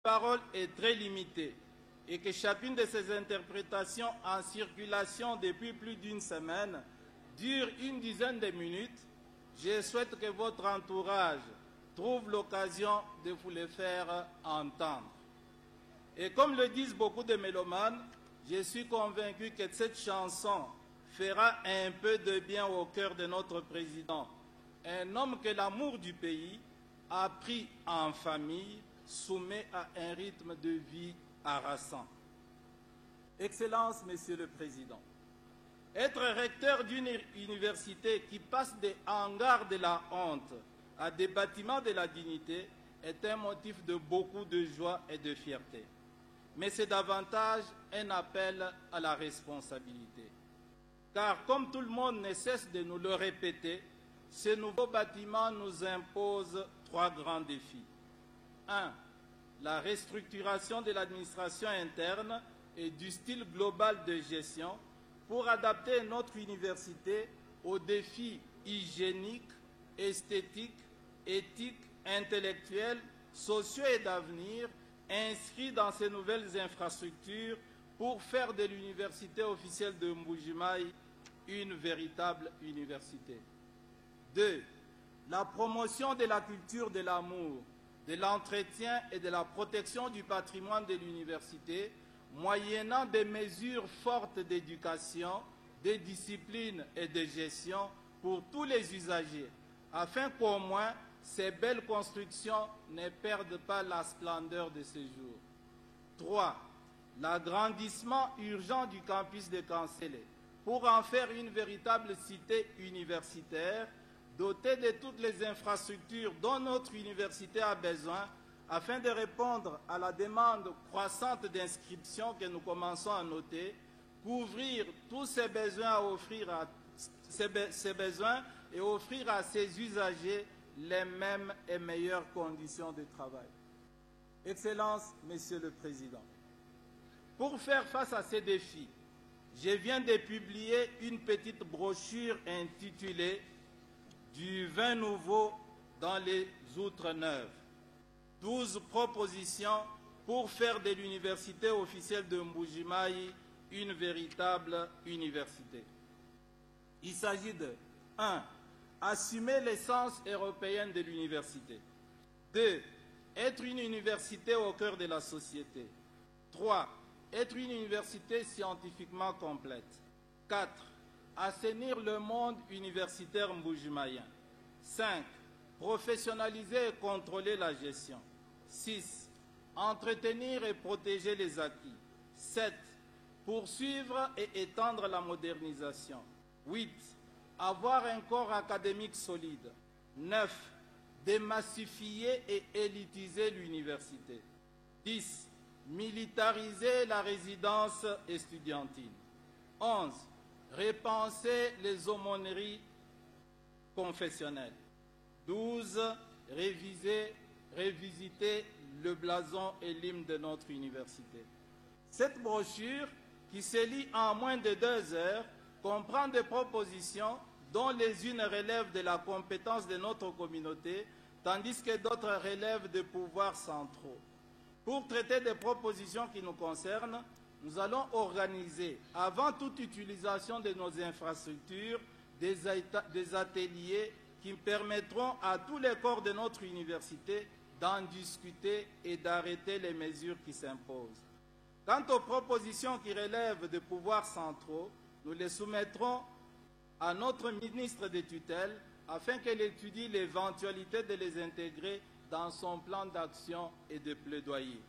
parole est très limitée et que chacune de ces interprétations en circulation depuis plus d'une semaine dure une dizaine de minutes, je souhaite que votre entourage trouve l'occasion de vous les faire entendre. Et comme le disent beaucoup de mélomanes, je suis convaincu que cette chanson fera un peu de bien au cœur de notre président, un homme que l'amour du pays a pris en famille, soumet à un rythme de vie harassant. Excellence, Monsieur le Président, être recteur d'une université qui passe des hangars de la honte à des bâtiments de la dignité est un motif de beaucoup de joie et de fierté. Mais c'est davantage un appel à la responsabilité. Car comme tout le monde ne cesse de nous le répéter, ce nouveau bâtiment nous impose trois grands défis. 1. La restructuration de l'administration interne et du style global de gestion pour adapter notre université aux défis hygiéniques, esthétiques, éthiques, intellectuels, sociaux et d'avenir inscrits dans ces nouvelles infrastructures pour faire de l'université officielle de Mbuji-Mayi une véritable université. 2. La promotion de la culture de l'amour, de l'entretien et de la protection du patrimoine de l'université, moyennant des mesures fortes d'éducation, de discipline et de gestion pour tous les usagers, afin qu'au moins ces belles constructions ne perdent pas la splendeur de ce jour. 3. L'agrandissement urgent du campus de Kansele pour en faire une véritable cité universitaire dotée de toutes les infrastructures dont notre université a besoin afin de répondre à la demande croissante d'inscription que nous commençons à noter, couvrir tous ces besoins, et offrir à ces usagers les mêmes et meilleures conditions de travail. Excellence, Monsieur le Président, pour faire face à ces défis, je viens de publier une petite brochure intitulée « Du vin nouveau dans les outres neuves ». 12 propositions pour faire de l'université officielle de Mbuji-Mayi une véritable université. Il s'agit de 1. Assumer l'essence européenne de l'université. 2. Être une université au cœur de la société. 3. Être une université scientifiquement complète. 4. Assainir le monde universitaire mbuji-mayen. 5. Professionnaliser et contrôler la gestion. 6. Entretenir et protéger les acquis. 7. Poursuivre et étendre la modernisation. 8. Avoir un corps académique solide. 9. Démassifier et élitiser l'université. 10. Militariser la résidence estudiantine. 11. Repenser les aumôneries confessionnelles. 12. Révisiter le blason et l'hymne de notre université. Cette brochure, qui se lit en moins de 2 heures, comprend des propositions dont les unes relèvent de la compétence de notre communauté, tandis que d'autres relèvent des pouvoirs centraux. Pour traiter des propositions qui nous concernent, nous allons organiser, avant toute utilisation de nos infrastructures, des ateliers qui permettront à tous les corps de notre université d'en discuter et d'arrêter les mesures qui s'imposent. Quant aux propositions qui relèvent des pouvoirs centraux, nous les soumettrons à notre ministre de tutelle afin qu'elle étudie l'éventualité de les intégrer dans son plan d'action et de plaidoyer.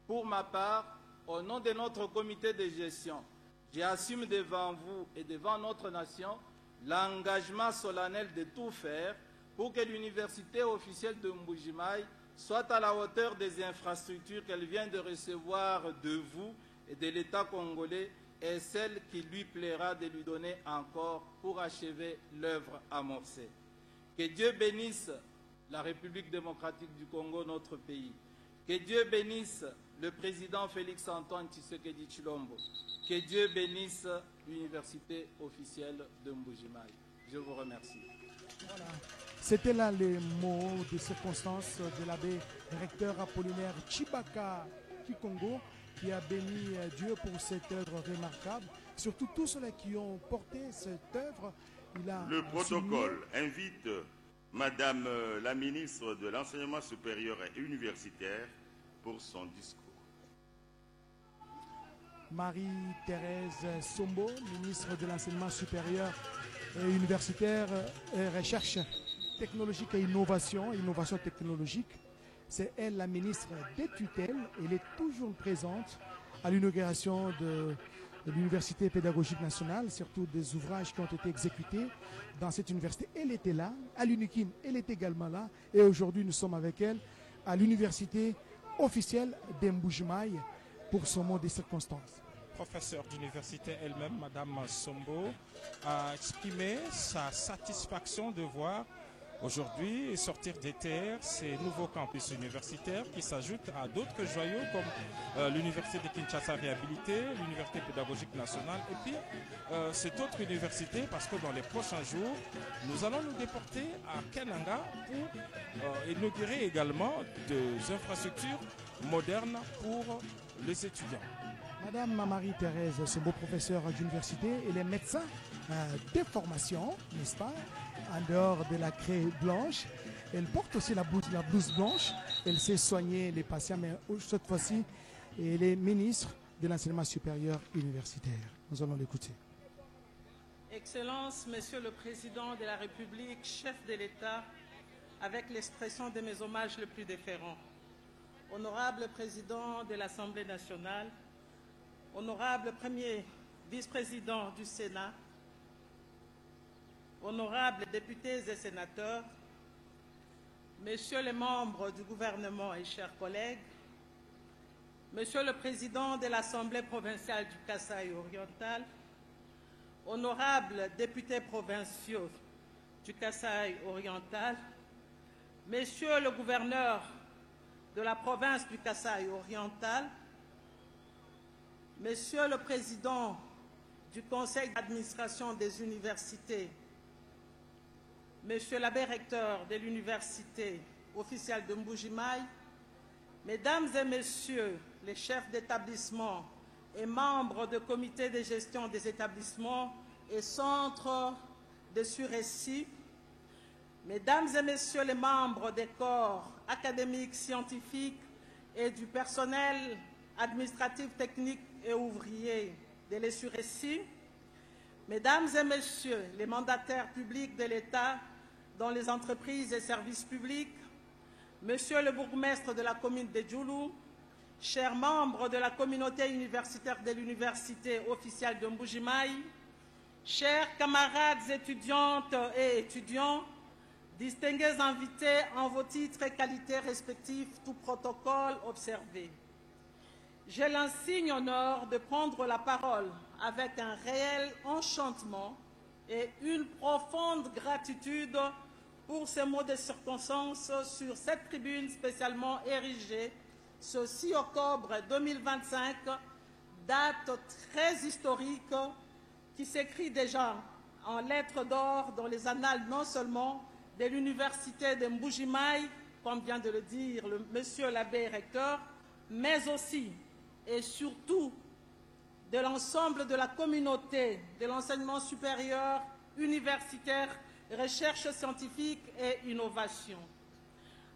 Pour ma part, au nom de notre comité de gestion, j'assume devant vous et devant notre nation l'engagement solennel de tout faire pour que l'université officielle de Mbuji-Mayi soit à la hauteur des infrastructures qu'elle vient de recevoir de vous et de l'État congolais et celle qui lui plaira de lui donner encore pour achever l'œuvre amorcée. Que Dieu bénisse la République démocratique du Congo, notre pays. Que Dieu bénisse le président Félix-Antoine Tshisekedi Tshilombo. Que Dieu bénisse l'université officielle de Mbuji-Mayi. Je vous remercie. Voilà. C'était là les mots de circonstance de l'abbé recteur Apollinaire Chibaka Kikongo, qui a béni Dieu pour cette œuvre remarquable. Surtout tous ceux qui ont porté cette œuvre. Le protocole invite Madame la ministre de l'Enseignement supérieur et universitaire pour son discours. Marie-Thérèse Sombo, ministre de l'Enseignement supérieur et universitaire et recherche technologique et innovation technologique. C'est elle la ministre des tutelles. Elle est toujours présente à l'inauguration de l'Université pédagogique nationale, surtout des ouvrages qui ont été exécutés dans cette université. Elle était là, à l'UNIKIN, elle est également là. Et aujourd'hui, nous sommes avec elle à l'université officielle d'Mbujimai pour son mot des circonstances. Professeure d'université elle-même, Madame Sombo, a exprimé sa satisfaction de voir aujourd'hui sortir des terres ces nouveaux campus universitaires qui s'ajoutent à d'autres joyaux comme l'Université de Kinshasa réhabilitée, l'Université pédagogique nationale et puis cette autre université parce que dans les prochains jours, nous allons nous déporter à Kananga pour inaugurer également des infrastructures modernes pour les étudiants. Madame Marie-Thérèse, ce beau professeur d'université, elle est médecin de formation, n'est-ce pas? En dehors de la craie blanche, elle porte aussi la blouse blanche. Elle sait soigner les patients, mais cette fois-ci, elle est ministre de l'enseignement supérieur universitaire. Nous allons l'écouter. Excellence, Monsieur le Président de la République, chef de l'État, avec l'expression de mes hommages les plus déférents. Honorable Président de l'Assemblée nationale, honorable Premier vice-président du Sénat, honorables députés et sénateurs, messieurs les membres du gouvernement et chers collègues, monsieur le président de l'Assemblée provinciale du Kasaï oriental, honorables députés provinciaux du Kasaï oriental, messieurs le gouverneur de la province du Kasaï oriental, monsieur le président du conseil d'administration des universités, monsieur l'abbé recteur de l'université officielle de Mbujimai, mesdames et messieurs les chefs d'établissement et membres du comité de gestion des établissements et centres de surrécit, mesdames et messieurs les membres des corps académiques, scientifiques et du personnel administratif, technique et ouvrier de l'ESURECI, mesdames et messieurs les mandataires publics de l'État dans les entreprises et services publics, monsieur le bourgmestre de la commune de Djoulou, chers membres de la communauté universitaire de l'université officielle de Mbujimai, chers camarades étudiantes et étudiants, distingués invités en vos titres et qualités respectifs, tout protocole observé. J'ai l'insigne honneur de prendre la parole avec un réel enchantement et une profonde gratitude pour ces mots de circonstance sur cette tribune spécialement érigée ce 6 octobre 2025, date très historique qui s'écrit déjà en lettres d'or dans les annales non seulement de l'université de Mbujimai, comme vient de le dire le monsieur l'abbé recteur, mais aussi et surtout de l'ensemble de la communauté de l'enseignement supérieur, universitaire, recherche scientifique et innovation.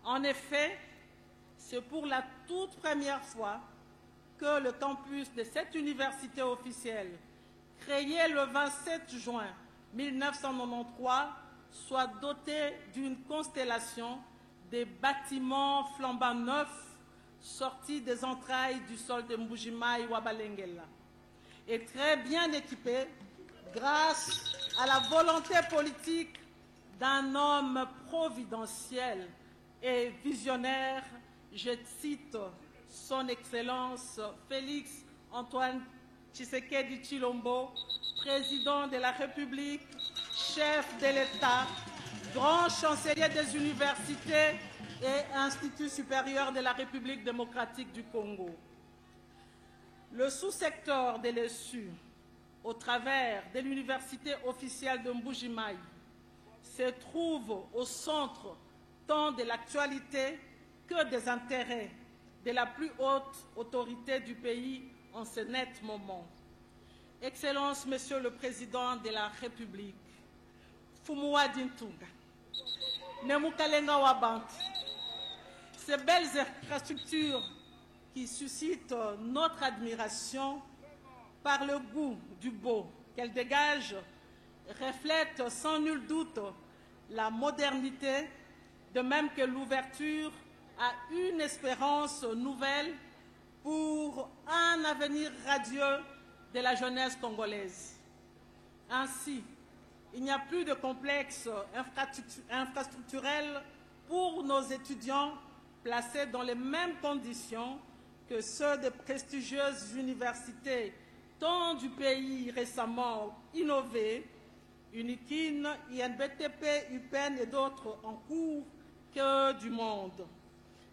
En effet, c'est pour la toute première fois que le campus de cette université officielle, créé le 27 juin 1993, soit doté d'une constellation des bâtiments flambant neufs sortis des entrailles du sol de Mbujimai Wabalengela et très bien équipé grâce à la volonté politique d'un homme providentiel et visionnaire, je cite son Excellence Félix Antoine Tshisekedi Tshilombo, président de la République, chef de l'État, grand chancelier des universités et Institut supérieur de la République démocratique du Congo. Le sous-secteur de l'ESU, au travers de l'université officielle de Mbujimai, se trouve au centre tant de l'actualité que des intérêts de la plus haute autorité du pays en ce net moment. Excellence, Monsieur le Président de la République, Fumuwa Dintunga, Nemukalenga Wabantu, ces belles infrastructures qui suscitent notre admiration par le goût du beau qu'elles dégagent reflètent sans nul doute la modernité, de même que l'ouverture à une espérance nouvelle pour un avenir radieux de la jeunesse congolaise. Ainsi, il n'y a plus de complexe infrastructurel pour nos étudiants placés dans les mêmes conditions que ceux de prestigieuses universités tant du pays récemment innové, UNIKIN, INBTP, UPEN et d'autres en cours, que du monde.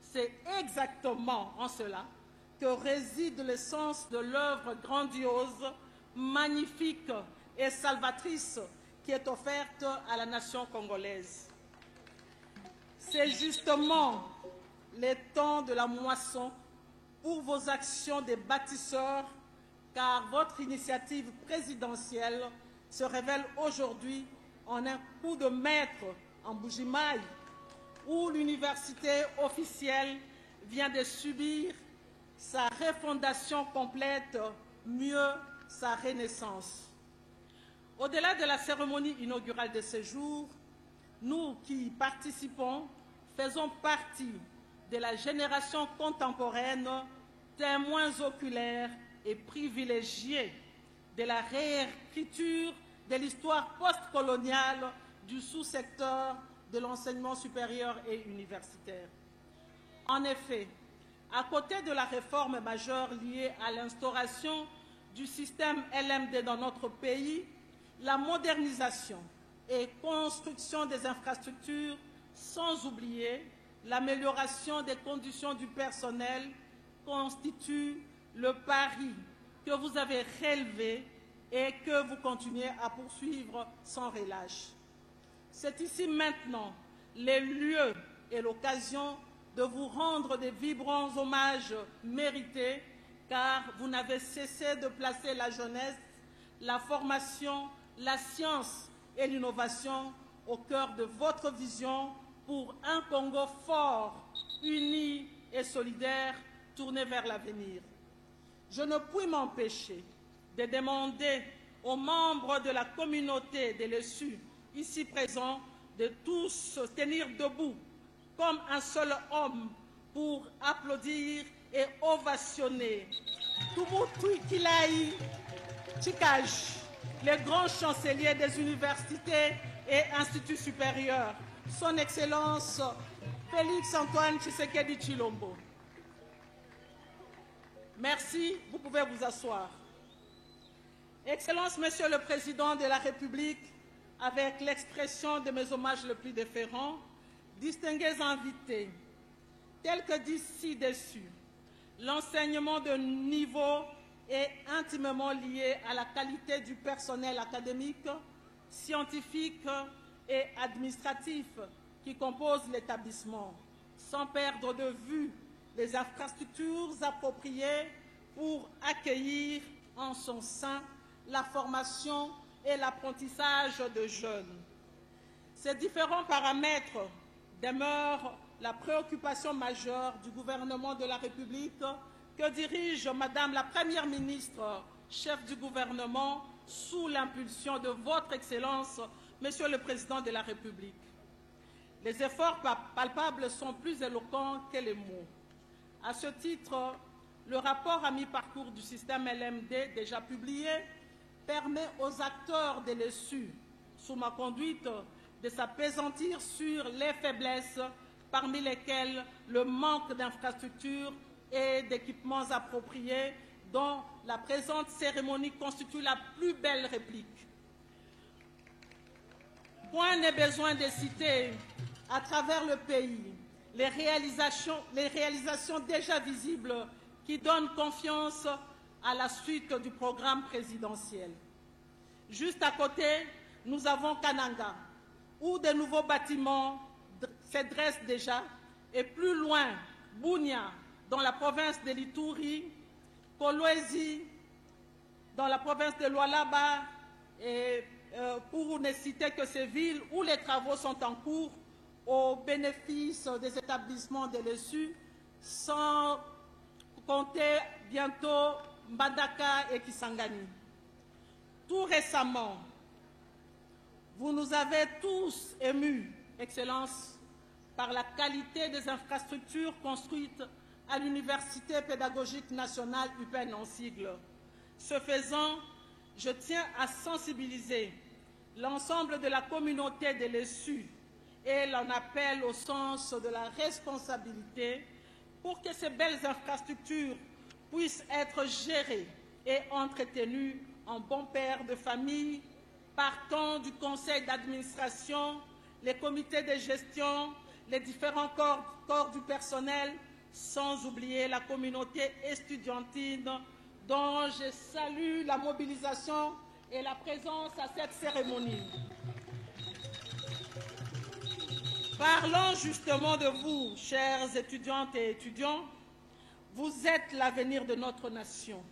C'est exactement en cela que réside l'essence de l'œuvre grandiose, magnifique et salvatrice qui est offerte à la nation congolaise. C'est justement les temps de la moisson pour vos actions des bâtisseurs, car votre initiative présidentielle se révèle aujourd'hui en un coup de maître en Mbuji-Mayi, où l'université officielle vient de subir sa refondation complète, mieux sa renaissance. Au-delà de la cérémonie inaugurale de ce jour, nous qui y participons faisons partie de la génération contemporaine, témoins oculaires et privilégiés de la réécriture de l'histoire postcoloniale du sous-secteur de l'enseignement supérieur et universitaire. En effet, à côté de la réforme majeure liée à l'instauration du système LMD dans notre pays, la modernisation et construction des infrastructures, sans oublier l'amélioration des conditions du personnel, constituent le pari que vous avez relevé et que vous continuez à poursuivre sans relâche. C'est ici maintenant le lieu et l'occasion de vous rendre des vibrants hommages mérités, car vous n'avez cessé de placer la jeunesse, la formation, la science et l'innovation au cœur de votre vision pour un Congo fort, uni et solidaire, tourné vers l'avenir. Je ne puis m'empêcher de demander aux membres de la communauté des Lessus ici présents de tous se tenir debout comme un seul homme pour applaudir et ovationner Tubutu Kilai Chikaj, le grand chancelier des universités et instituts supérieurs, son Excellence Félix Antoine Tshisekedi Tshilombo. Merci, vous pouvez vous asseoir. Excellence, Monsieur le Président de la République, avec l'expression de mes hommages les plus déférents, distingués invités, tels que dit ci-dessus, l'enseignement de niveau est intimement lié à la qualité du personnel académique, scientifique et administratif qui compose l'établissement, sans perdre de vue les infrastructures appropriées pour accueillir en son sein la formation et l'apprentissage de jeunes. Ces différents paramètres demeurent la préoccupation majeure du gouvernement de la République que dirige Madame la Première ministre, chef du gouvernement, sous l'impulsion de votre Excellence, Monsieur le Président de la République. Les efforts palpables sont plus éloquents que les mots. À ce titre, le rapport à mi-parcours du système LMD, déjà publié, permet aux acteurs de l'ESU, sous ma conduite, de s'appesantir sur les faiblesses, parmi lesquelles le manque d'infrastructures et d'équipements appropriés, dont la présente cérémonie constitue la plus belle réplique. Point n'est besoin de citer à travers le pays les réalisations déjà visibles qui donnent confiance à la suite du programme présidentiel. Juste à côté, nous avons Kananga, où de nouveaux bâtiments se dressent déjà, et plus loin, Bunia, dans la province de l'Ituri, Kolwezi, dans la province de Lualaba, et pour ne citer que ces villes où les travaux sont en cours au bénéfice des établissements de l'ESU, sans compter bientôt Mbandaka et Kisangani. Tout récemment, vous nous avez tous émus, Excellence, par la qualité des infrastructures construites à l'Université pédagogique nationale UPN en sigle. Ce faisant, je tiens à sensibiliser l'ensemble de la communauté de l'ESU et l'en appelle au sens de la responsabilité pour que ces belles infrastructures puissent être gérées et entretenues en bons pères de famille, partant du conseil d'administration, les comités de gestion, les différents corps du personnel, sans oublier la communauté estudiantine dont je salue la mobilisation et la présence à cette cérémonie. Parlons justement de vous, chères étudiantes et étudiants. Vous êtes l'avenir de notre nation.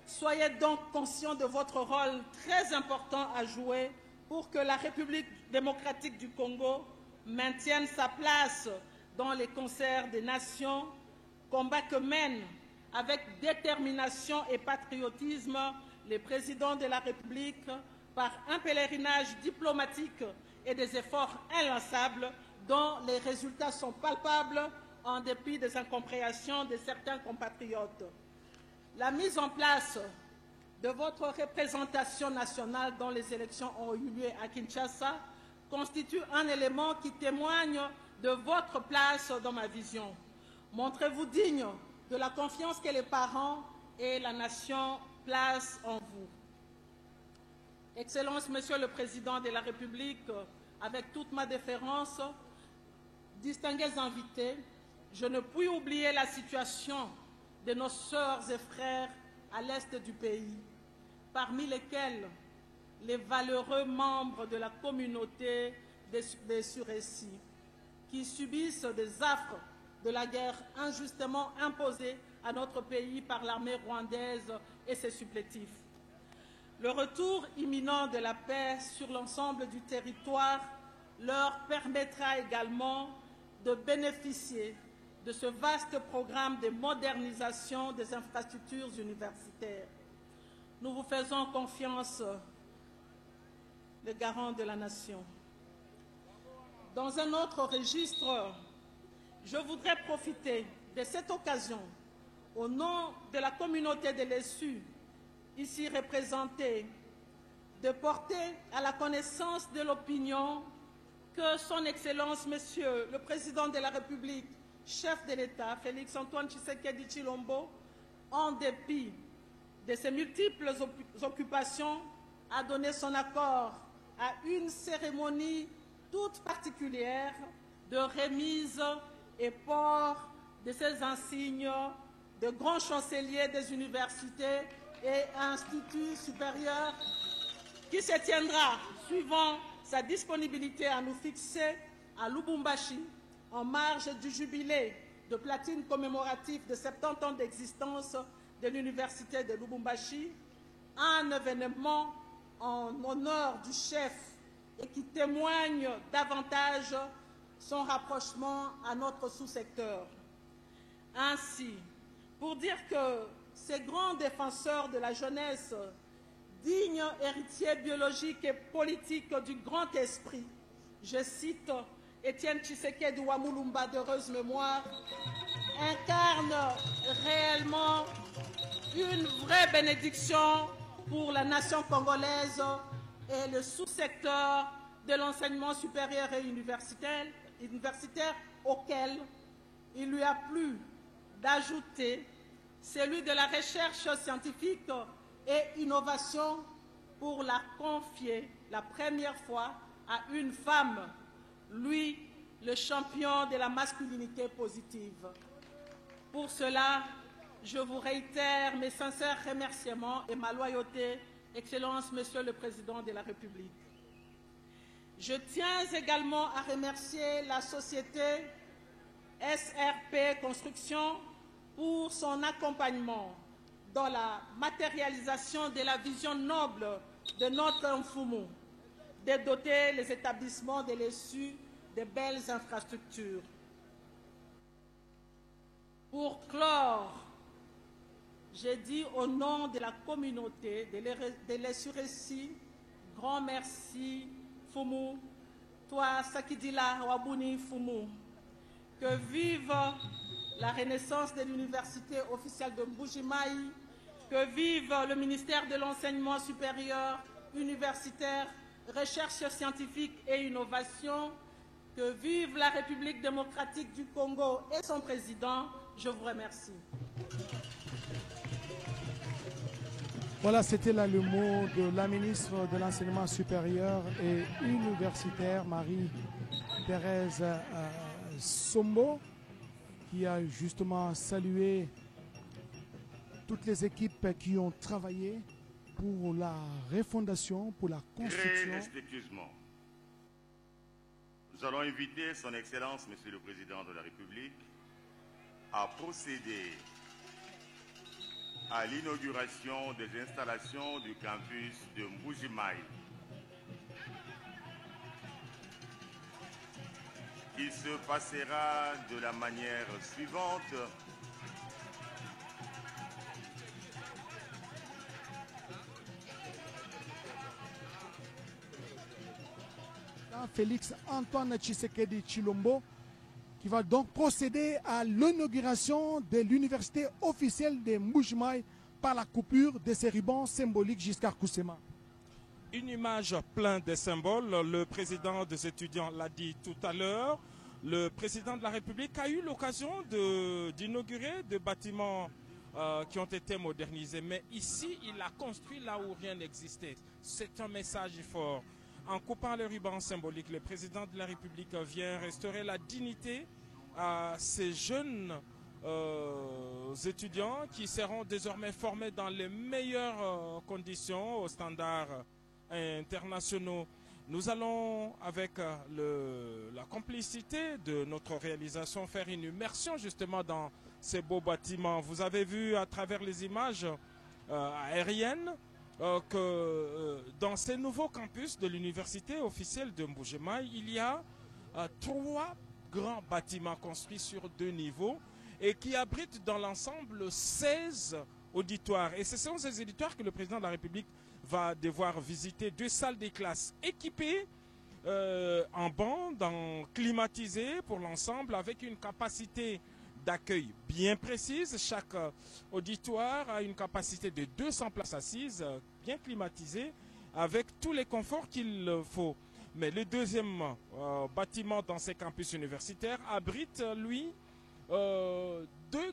Soyez donc conscients de votre rôle très important à jouer pour que la République démocratique du Congo maintienne sa place dans les concerts des nations, combat que mènent avec détermination et patriotisme les présidents de la République par un pèlerinage diplomatique et des efforts inlassables dont les résultats sont palpables en dépit des incompréhensions de certains compatriotes. La mise en place de votre représentation nationale dont les élections ont eu lieu à Kinshasa constitue un élément qui témoigne de votre place dans ma vision. Montrez-vous digne de la confiance que les parents et la nation placent en vous. Excellence, Monsieur le Président de la République, avec toute ma déférence, distingués invités, je ne puis oublier la situation de nos sœurs et frères à l'est du pays, parmi lesquels les valeureux membres de la communauté des Suressi, qui subissent des affres de la guerre injustement imposée à notre pays par l'armée rwandaise et ses supplétifs. Le retour imminent de la paix sur l'ensemble du territoire leur permettra également de bénéficier de ce vaste programme de modernisation des infrastructures universitaires. Nous vous faisons confiance, les garants de la nation. Dans un autre registre, je voudrais profiter de cette occasion, au nom de la communauté de l'ESU, ici représentée, de porter à la connaissance de l'opinion que son Excellence, Monsieur le Président de la République, chef de l'État, Félix-Antoine Tshisekedi Tshilombo, en dépit de ses multiples occupations, a donné son accord à une cérémonie toute particulière de remise et port de ces insignes de grands chanceliers des universités et instituts supérieurs qui se tiendra suivant sa disponibilité à nous fixer à Lubumbashi en marge du jubilé de platine commémoratif de 70 ans d'existence de l'université de Lubumbashi, un événement en honneur du chef et qui témoigne davantage son rapprochement à notre sous-secteur. Ainsi, pour dire que ces grands défenseurs de la jeunesse, dignes héritiers biologiques et politiques du grand esprit, je cite Étienne Tshisekedi Wamulumba d'heureuse mémoire, incarnent réellement une vraie bénédiction pour la nation congolaise et le sous-secteur de l'enseignement supérieur et universitaire auquel il lui a plu d'ajouter celui de la recherche scientifique et innovation pour la confier la première fois à une femme, lui, le champion de la masculinité positive. Pour cela, je vous réitère mes sincères remerciements et ma loyauté, Excellence, Monsieur le Président de la République. Je tiens également à remercier la société SRP Construction pour son accompagnement dans la matérialisation de la vision noble de notre Mfumu, de doter les établissements de l'ESU de belles infrastructures. Pour clore, j'ai dit au nom de la communauté de l'ESU, grand merci Fumu, toi Sakidila Wabuni Fumu, que vive la renaissance de l'université officielle de Mbuji-Mayi, que vive le ministère de l'enseignement supérieur, universitaire, recherche scientifique et innovation, que vive la République démocratique du Congo et son président. Je vous remercie. Voilà, c'était là le mot de la ministre de l'Enseignement supérieur et universitaire, Marie-Thérèse Sombo, qui a justement salué toutes les équipes qui ont travaillé pour la refondation, pour la construction. Très respectueusement, nous allons inviter son Excellence, Monsieur le Président de la République, à procéder à l'inauguration des installations du campus de Mbuji-Mayi. Il se passera de la manière suivante. Félix Antoine Tshisekedi Tshilombo, qui va donc procéder à l'inauguration de l'université officielle de Mbuji-Mayi par la coupure de ces rubans symboliques jusqu'à Kusema. Une image pleine de symboles. Le président des étudiants l'a dit tout à l'heure. Le président de la République a eu l'occasion d'inaugurer des bâtiments qui ont été modernisés. Mais ici, il a construit là où rien n'existait. C'est un message fort. En coupant les rubans symboliques, le président de la République vient restaurer la dignité à ces jeunes étudiants qui seront désormais formés dans les meilleures conditions aux standards internationaux. Nous allons, avec la complicité de notre réalisation, faire une immersion justement dans ces beaux bâtiments. Vous avez vu à travers les images aériennes que dans ces nouveaux campus de l'université officielle de Mbuji-Mayi, il y a 3 grands bâtiments construits sur 2 niveaux et qui abritent dans l'ensemble 16 auditoires. Et ce sont ces auditoires que le président de la République va devoir visiter. 2 salles de classe équipées en bande, climatisées pour l'ensemble, avec une capacité d'accueil bien précise. Chaque auditoire a une capacité de 200 places assises, bien climatisées, avec tous les conforts qu'il faut. Mais le deuxième bâtiment dans ces campus universitaires abrite, lui, 2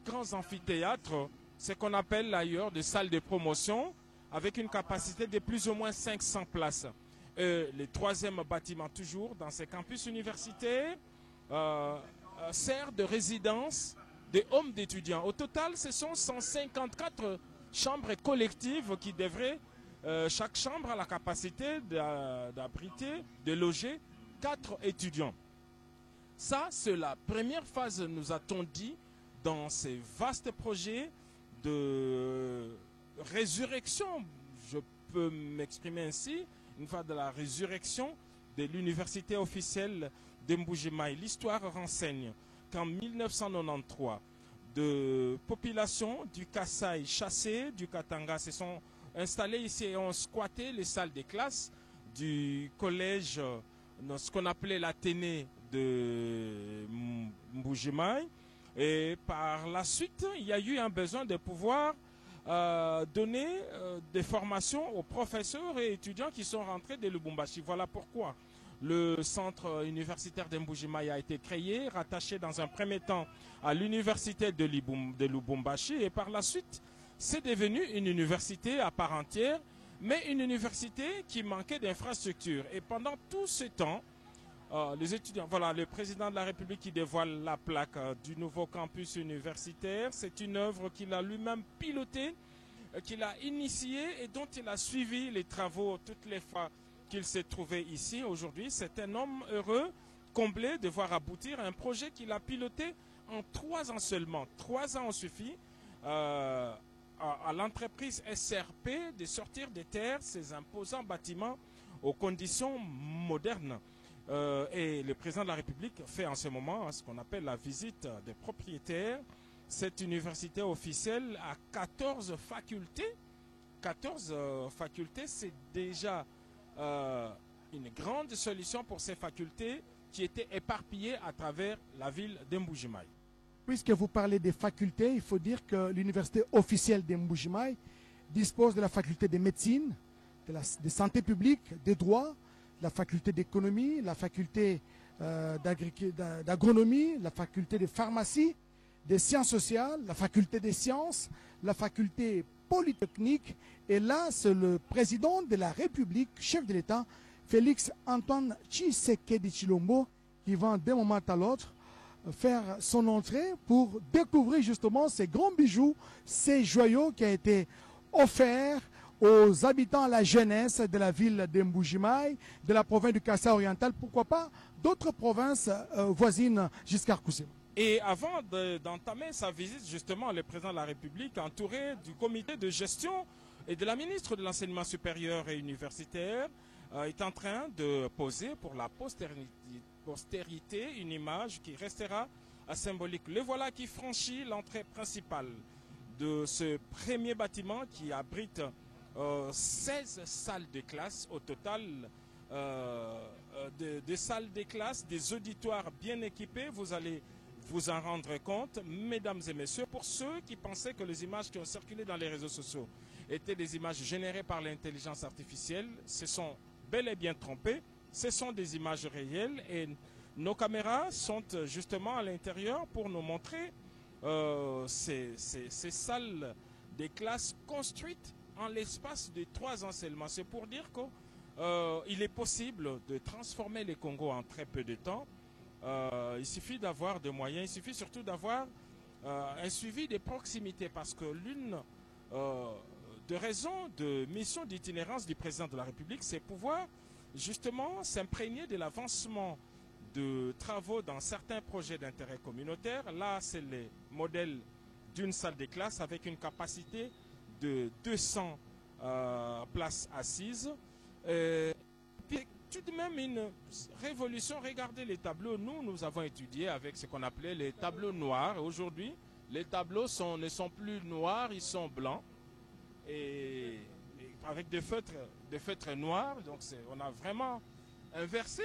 grands amphithéâtres, ce qu'on appelle ailleurs des salles de promotion, avec une capacité de plus ou moins 500 places. Le troisième bâtiment, toujours dans ces campus universitaires, sert de résidence des hommes d'étudiants. Au total, ce sont 154 chambres collectives qui devraient, chaque chambre a la capacité d'abriter, de loger 4 étudiants. Ça, c'est la première phase, nous a-t-on dit, dans ces vastes projets de résurrection, je peux m'exprimer ainsi, une fois de la résurrection de l'université officielle de Mbuji-Mayi. L'histoire renseigne qu'en 1993, de populations du Kasaï chassées du Katanga se sont installées ici et ont squatté les salles de classe du collège, ce qu'on appelait l'Athénée de Mbuji-Mayi. Et par la suite, il y a eu un besoin de pouvoir donner des formations aux professeurs et étudiants qui sont rentrés de Lubumbashi. Voilà pourquoi le centre universitaire de Mbuji-Mayi a été créé, rattaché dans un premier temps à l'université de Lubumbashi, et par la suite, c'est devenu une université à part entière, mais une université qui manquait d'infrastructures. Et pendant tout ce temps, les étudiants, voilà, le président de la République qui dévoile la plaque du nouveau campus universitaire. C'est une œuvre qu'il a lui-même pilotée, qu'il a initiée et dont il a suivi les travaux toutes les fois qu'il s'est trouvé ici aujourd'hui. C'est un homme heureux, comblé de voir aboutir un projet qu'il a piloté en 3 ans seulement. 3 ans ont suffi à l'entreprise SRP de sortir des terres ces imposants bâtiments aux conditions modernes. Et le président de la République fait en ce moment ce qu'on appelle la visite des propriétaires. Cette université officielle a 14 facultés. 14 facultés, c'est déjà une grande solution pour ces facultés qui étaient éparpillées à travers la ville d'Mbujimai. Puisque vous parlez des facultés, il faut dire que l'université officielle d'Mbujimai dispose de la faculté de médecine, de santé publique, des droits, la faculté d'économie, la faculté d'agronomie, la faculté de pharmacie, des sciences sociales, la faculté des sciences, la faculté polytechnique. Et là, c'est le président de la République, chef de l'État, Félix Antoine Tshisekedi Tshilombo, qui va d'un moment à l'autre faire son entrée pour découvrir justement ces grands bijoux, ces joyaux qui ont été offerts aux habitants, à la jeunesse de la ville d'Mbujimai, de la province du Kassai oriental, pourquoi pas d'autres provinces voisines jusqu'à Koussim. Et avant d'entamer sa visite, justement, le président de la République, entouré du comité de gestion et de la ministre de l'Enseignement supérieur et universitaire, est en train de poser pour la postérité une image qui restera symbolique. Le voilà qui franchit l'entrée principale de ce premier bâtiment qui abrite 16 salles de classe au total, des salles de classe, des auditoires bien équipés. Vous allez vous en rendre compte, mesdames et messieurs. Pour ceux qui pensaient que les images qui ont circulé dans les réseaux sociaux étaient des images générées par l'intelligence artificielle, se sont bel et bien trompés. Ce sont des images réelles et nos caméras sont justement à l'intérieur pour nous montrer ces salles des classes construites en l'espace de 3 ans seulement. C'est pour dire qu'il est possible de transformer les Congos en très peu de temps. Il suffit d'avoir des moyens, il suffit surtout d'avoir un suivi des proximités, parce que l'une des raisons de mission d'itinérance du président de la République, c'est pouvoir justement s'imprégner de l'avancement de travaux dans certains projets d'intérêt communautaire. Là, c'est le modèle d'une salle de classe avec une capacité de 200 places assises. Tout de même une révolution. Regardez les tableaux. Nous avons étudié avec ce qu'on appelait les tableaux noirs. Aujourd'hui, les tableaux ne sont plus noirs, ils sont blancs. Et avec des feutres noirs. Donc on a vraiment inversé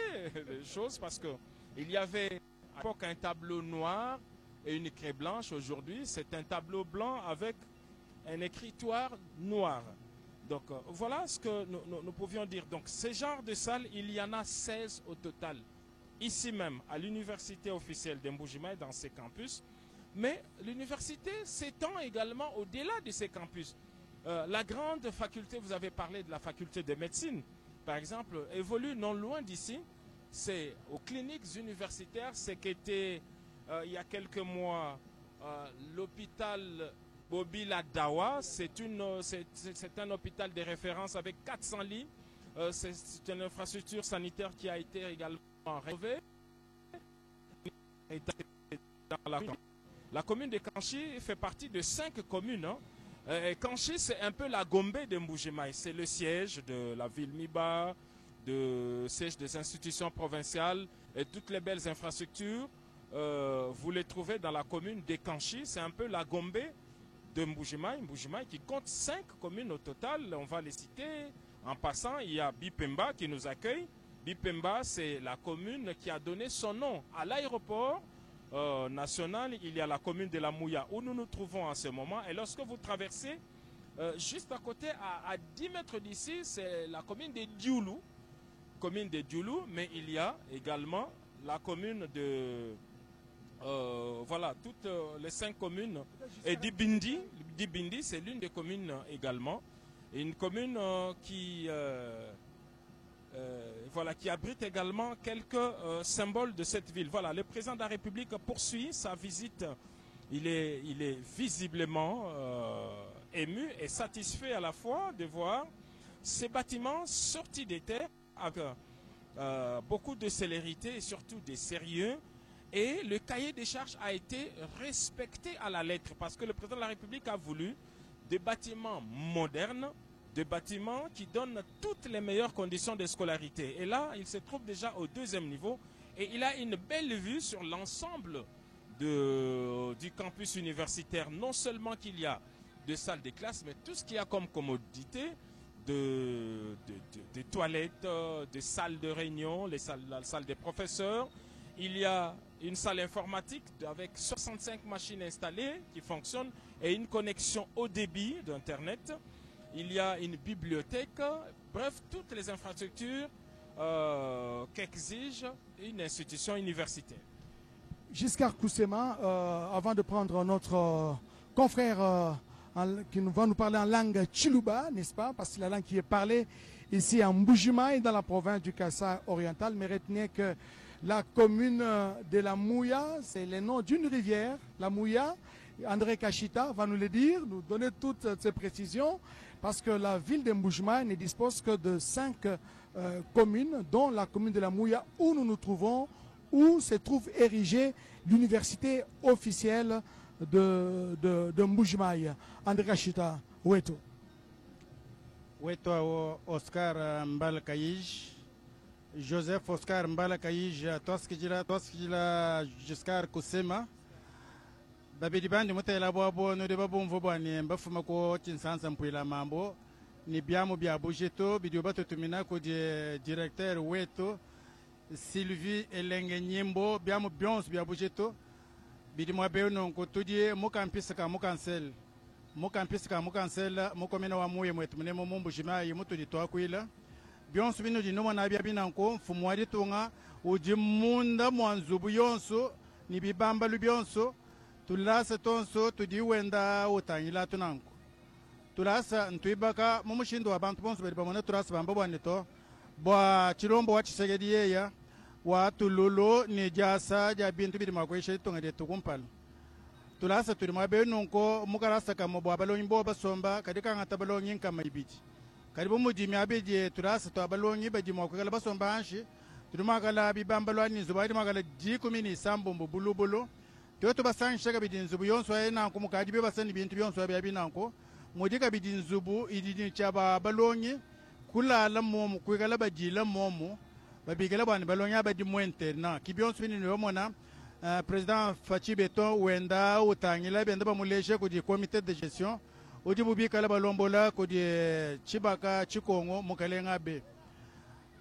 les choses, parce qu'il y avait à l'époque un tableau noir et une craie blanche. Aujourd'hui, c'est un tableau blanc avec un écritoire noir. Donc voilà ce que nous pouvions dire. Donc ce genre de salles, il y en a 16 au total, ici même à l'université officielle d'Mbujimai, dans ces campus. Mais l'université s'étend également au-delà de ces campus. La grande faculté, vous avez parlé de la faculté de médecine, par exemple, évolue non loin d'ici. C'est aux cliniques universitaires, c'est qu'était il y a quelques mois l'hôpital Bobila Dawa. C'est un hôpital de référence avec 400 lits. C'est une infrastructure sanitaire qui a été également rénovée. La commune de Kanchi fait partie de 5 communes. Kanchi, c'est un peu la Gombe de Mbujimai. C'est le siège de la ville Miba, le siège des institutions provinciales et toutes les belles infrastructures. Vous les trouvez dans la commune de Kanchi. C'est un peu la Gombe de Mbujimai. Mbujimai qui compte 5 communes au total. On va les citer. En passant, il y a Bipemba qui nous accueille. Bipemba, c'est la commune qui a donné son nom à l'aéroport national. Il y a la commune de la Mouya où nous nous trouvons en ce moment. Et lorsque vous traversez, juste à côté, à 10 mètres d'ici, c'est la commune de Dioulou. Commune de Dioulou, mais il y a également la commune de... voilà, toutes les 5 communes. Et Dibindi, c'est l'une des communes également. Et une commune qui abrite également quelques symboles de cette ville. Voilà, le président de la République poursuit sa visite. Il est visiblement ému et satisfait à la fois de voir ces bâtiments sortis des terres. avec beaucoup de célérité et surtout de sérieux. Et le cahier des charges a été respecté à la lettre parce que le président de la République a voulu des bâtiments modernes, des bâtiments qui donnent toutes les meilleures conditions de scolarité. Et là, il se trouve déjà au 2e niveau et il a une belle vue sur l'ensemble du campus universitaire. Non seulement qu'il y a des salles de classe, mais tout ce qu'il y a comme commodité, de toilettes, des salles de réunion, la salle des professeurs. Il y a une salle informatique avec 65 machines installées qui fonctionnent et une connexion haut débit d'Internet. Il y a une bibliothèque, bref, toutes les infrastructures qu'exige une institution universitaire. Giscard Koussema, avant de prendre notre confrère qui va nous parler en langue Chiluba, n'est-ce pas? Parce que la langue qui est parlée ici en Mbujimaï, dans la province du Kassai oriental, mais retenez que la commune de la Mouya, c'est le nom d'une rivière, la Mouya. André Kachita va nous le dire, nous donner toutes ces précisions, parce que la ville de Mbujimaï ne dispose que de 5 communes, dont la commune de la Mouya, où nous nous trouvons, où se trouve érigée l'université officielle de Mbujimaï. André Kachita, Weto. Weto Oscar Mbalakaïj, Joseph Oscar Mbalakaïj, Toskijila Giscard Koussema. Babidi bandi mutela bwabo no de babumvo bwani mbafuma ko kinsansa mpwila mambo ni byamu bya bujeto bidio bato tumina ko de directeur Weto Sylvie Elenge Nyembo byamu byons bya bujeto bidi mwabe no ko tudie mu campus ka mu cancel mu komena wa muye mwetu mnemo Mbujimayi mutu di twakwila byons bino di no na bya binanko mfumu wadi tunga uji munda mwanzubu yonso ni bibamba lubyonso tulasa tonso tudi wenda utangila tunanko tulasa ntuibaka mumushindo wa bantu bonso bali bamona tulasa bamba bwanito bwa chirombo wa chisegedi yeya wa tululo ni jasa ja bintu bidi makweshe tonga de tukumpala tulasa tuli mwabe nunko mukarasa kamo bwa balonyi bo basomba kadika ngata balonyi nkama ibiji karibu mujimi abeje tulasa to balonyi baji mwakwela basomba anshi tulimakala bibamba lwani zubadi makala jikumini sambombo bulubulu Toto basang shaka bidinzubu yonso ena ko mukadibe basani bintu byonso bya binanko mudika bidinzubu idini chaba balonyi kulala momu kwigala bajila momu babigala bani balonyi abadi mwente na kibyonso bini yomona president Fachi Beton wenda utangila benda bamuleshe ko di comité de gestion odi bubikala balombola ko di Chibaka Chikongo mukalenga be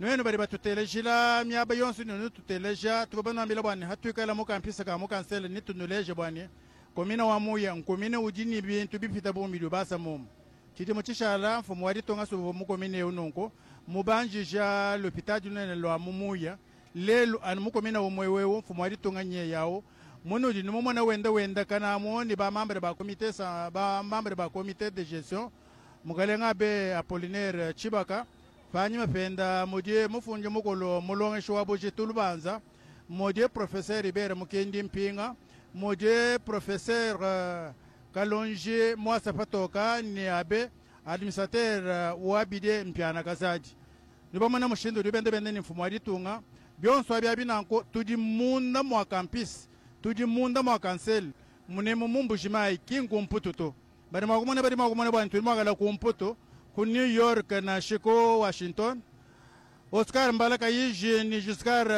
Nous bari batutelejila myaba yonso ni tuteleja tubana mbila bwani hatuikala mu campus ka mu cancel ni tunuleje bwani komina wa muya komina ujini bintu bipita bombi basa mum kiti mu chishala mfumu wadi tonga so mu komine unonko mubanjija l'hôpital du nene lo amuya lelo an mu komina wo mwewewo mfumu wadi tonga nye yawo muno di numo na wenda kana mo ni ba membre ba comité de gestion mugalenga be Apollinaire Chibaka Fanyi mapenda modie mufunje mukolo mulonge shwabo jetulubanza modie professeur Ibere Mukendi Mpinga modie professeur Kalonje Mwasa Patoka ni abe administrateur wabide Mpiana Kazaji nibamana mushindo bende ni mfumo aditunga byonso abya binanko tudi munda mwa campus tudi munda mwa cancel munemu Mbujimayi kinkumpututo bari magumone bantu magala kumputo ku New York na Chicago, Washington. Oscar Mbalakaïj ni Giscard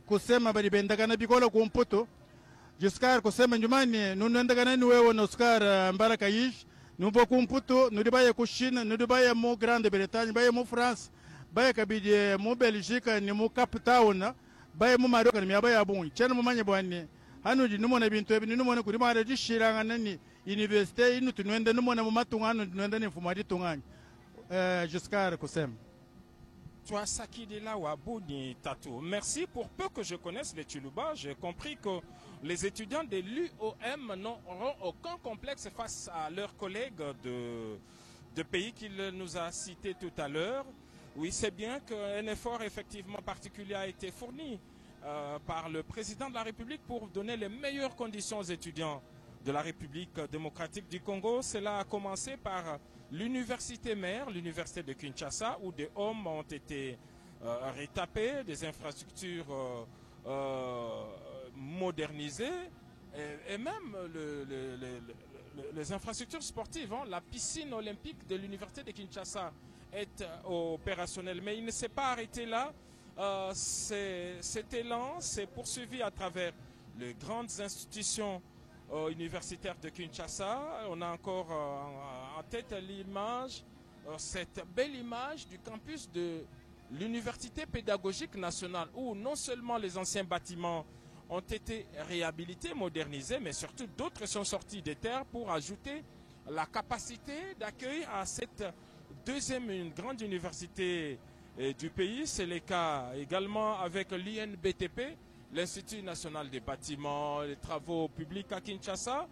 Koussema bari bendagana bikola kumputo. Giscard Koussema njumani nundagana ni wewe na Oscar Mbalakaïj nubo kumputo nudibaye ku Chine nudibaye mu Grande Bretagne baye mu France baye kabije mu Belgique ni mu Cape Town baye mu Maroc ni baye abun chene mu manye bwane hanu di numona bintu ebi numona kuri mara dishiranga nani université inu tunwenda numona mu matungano tunwenda ni mfumadi tungani Giscard Koussema. Toi, Saki de la Wabouni Tato. Merci. Pour peu que je connaisse les Chiluba, j'ai compris que les étudiants de l'UOM n'auront aucun complexe face à leurs collègues de pays qu'il nous a cités tout à l'heure. Oui, c'est bien qu'un effort effectivement particulier a été fourni par le président de la République pour donner les meilleures conditions aux étudiants de la République démocratique du Congo. Cela a commencé par l'université mère, l'université de Kinshasa, où des hommes ont été retapées, des infrastructures modernisées et même les infrastructures sportives. La piscine olympique de l'université de Kinshasa est opérationnelle, mais il ne s'est pas arrêté là. Cet élan s'est poursuivi à travers les grandes institutions universitaires de Kinshasa. On a encore en tête l'image, cette belle image du campus de l'université pédagogique nationale, où non seulement les anciens bâtiments ont été réhabilités, modernisés, mais surtout d'autres sont sortis des terres pour ajouter la capacité d'accueil à cette deuxième grande université du pays. C'est le cas également avec l'INBTP, l'Institut national des bâtiments, les travaux publics à Kinshasa.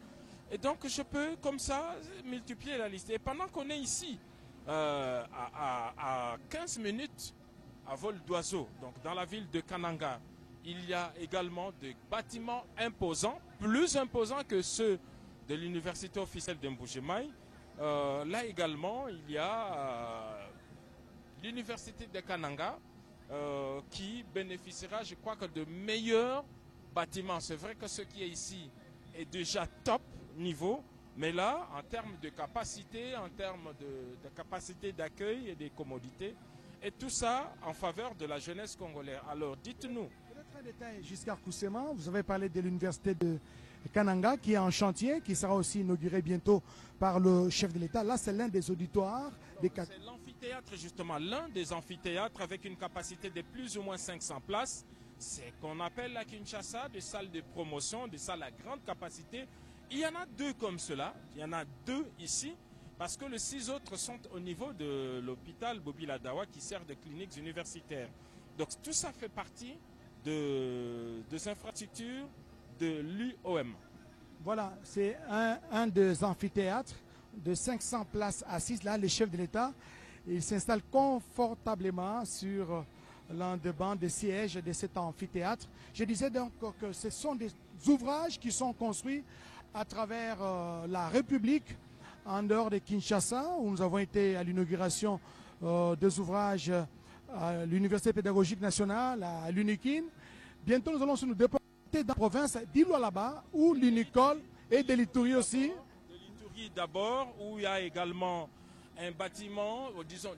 Et donc je peux comme ça multiplier la liste. Et pendant qu'on est ici, à 15 minutes à vol d'oiseau, donc dans la ville de Kananga, il y a également des bâtiments imposants, plus imposants que ceux de l'université officielle de Mbuji-Mayi. Là également, il y a l'université de Kananga qui bénéficiera, je crois, que de meilleurs bâtiments. C'est vrai que ce qui est ici est déjà top niveau, mais là, en termes de capacité, en termes de capacité d'accueil et des commodités, et tout ça en faveur de la jeunesse congolaise. Alors, dites-nous. Giscard Koussema, vous avez parlé de l'université de Kananga qui est en chantier, qui sera aussi inauguré bientôt par le chef de l'État. Là, c'est l'un des auditoires. C'est l'amphithéâtre, justement, l'un des amphithéâtres avec une capacité de plus ou moins 500 places. C'est qu'on appelle à Kinshasa des salles de promotion, des salles à grande capacité. Il y en a 2 comme cela. Il y en a 2 ici, parce que les 6 autres sont au niveau de l'hôpital Bobi Ladawa qui sert de cliniques universitaires. Donc tout ça fait partie des infrastructures de l'UOM. Voilà, c'est un des amphithéâtres de 500 places assises. Là, le chef de l'État, il s'installe confortablement sur l'un des bancs de sièges de cet amphithéâtre. Je disais donc que ce sont des ouvrages qui sont construits à travers la République, en dehors de Kinshasa, où nous avons été à l'inauguration des ouvrages à l'Université pédagogique nationale, à l'UNIKIN. Bientôt, nous allons nous déplacer dans la province d'Iloalaba, où l'UNICOL et de l'Ituri aussi. De l'Ituri d'abord, où il y a également un bâtiment, disons,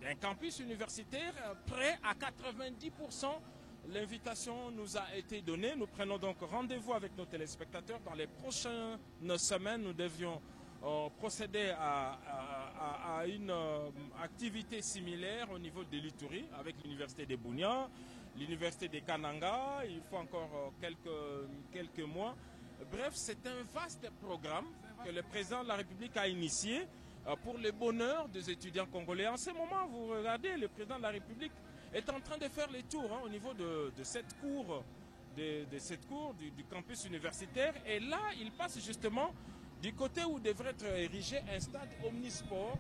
un campus universitaire prêt à 90%. L'invitation nous a été donnée. Nous prenons donc rendez-vous avec nos téléspectateurs. Dans les prochaines semaines, nous devions procéder à une activité similaire au niveau de l'Ituri avec l'université de Bunia, l'université de Kananga. Il faut encore quelques mois. Bref, c'est un vaste programme que le président de la République a initié pour le bonheur des étudiants congolais. En ce moment, vous regardez, le président de la République est en train de faire les tours au niveau de cette cour, du campus universitaire. Et là, il passe justement du côté où devrait être érigé un stade omnisport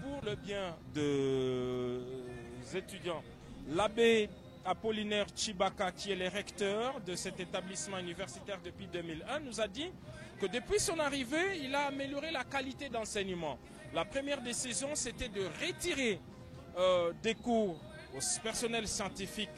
pour le bien des étudiants. L'abbé Apollinaire Chibaka, qui est le recteur de cet établissement universitaire depuis 2001, nous a dit que depuis son arrivée, il a amélioré la qualité d'enseignement. La première décision, c'était de retirer des cours au personnel scientifique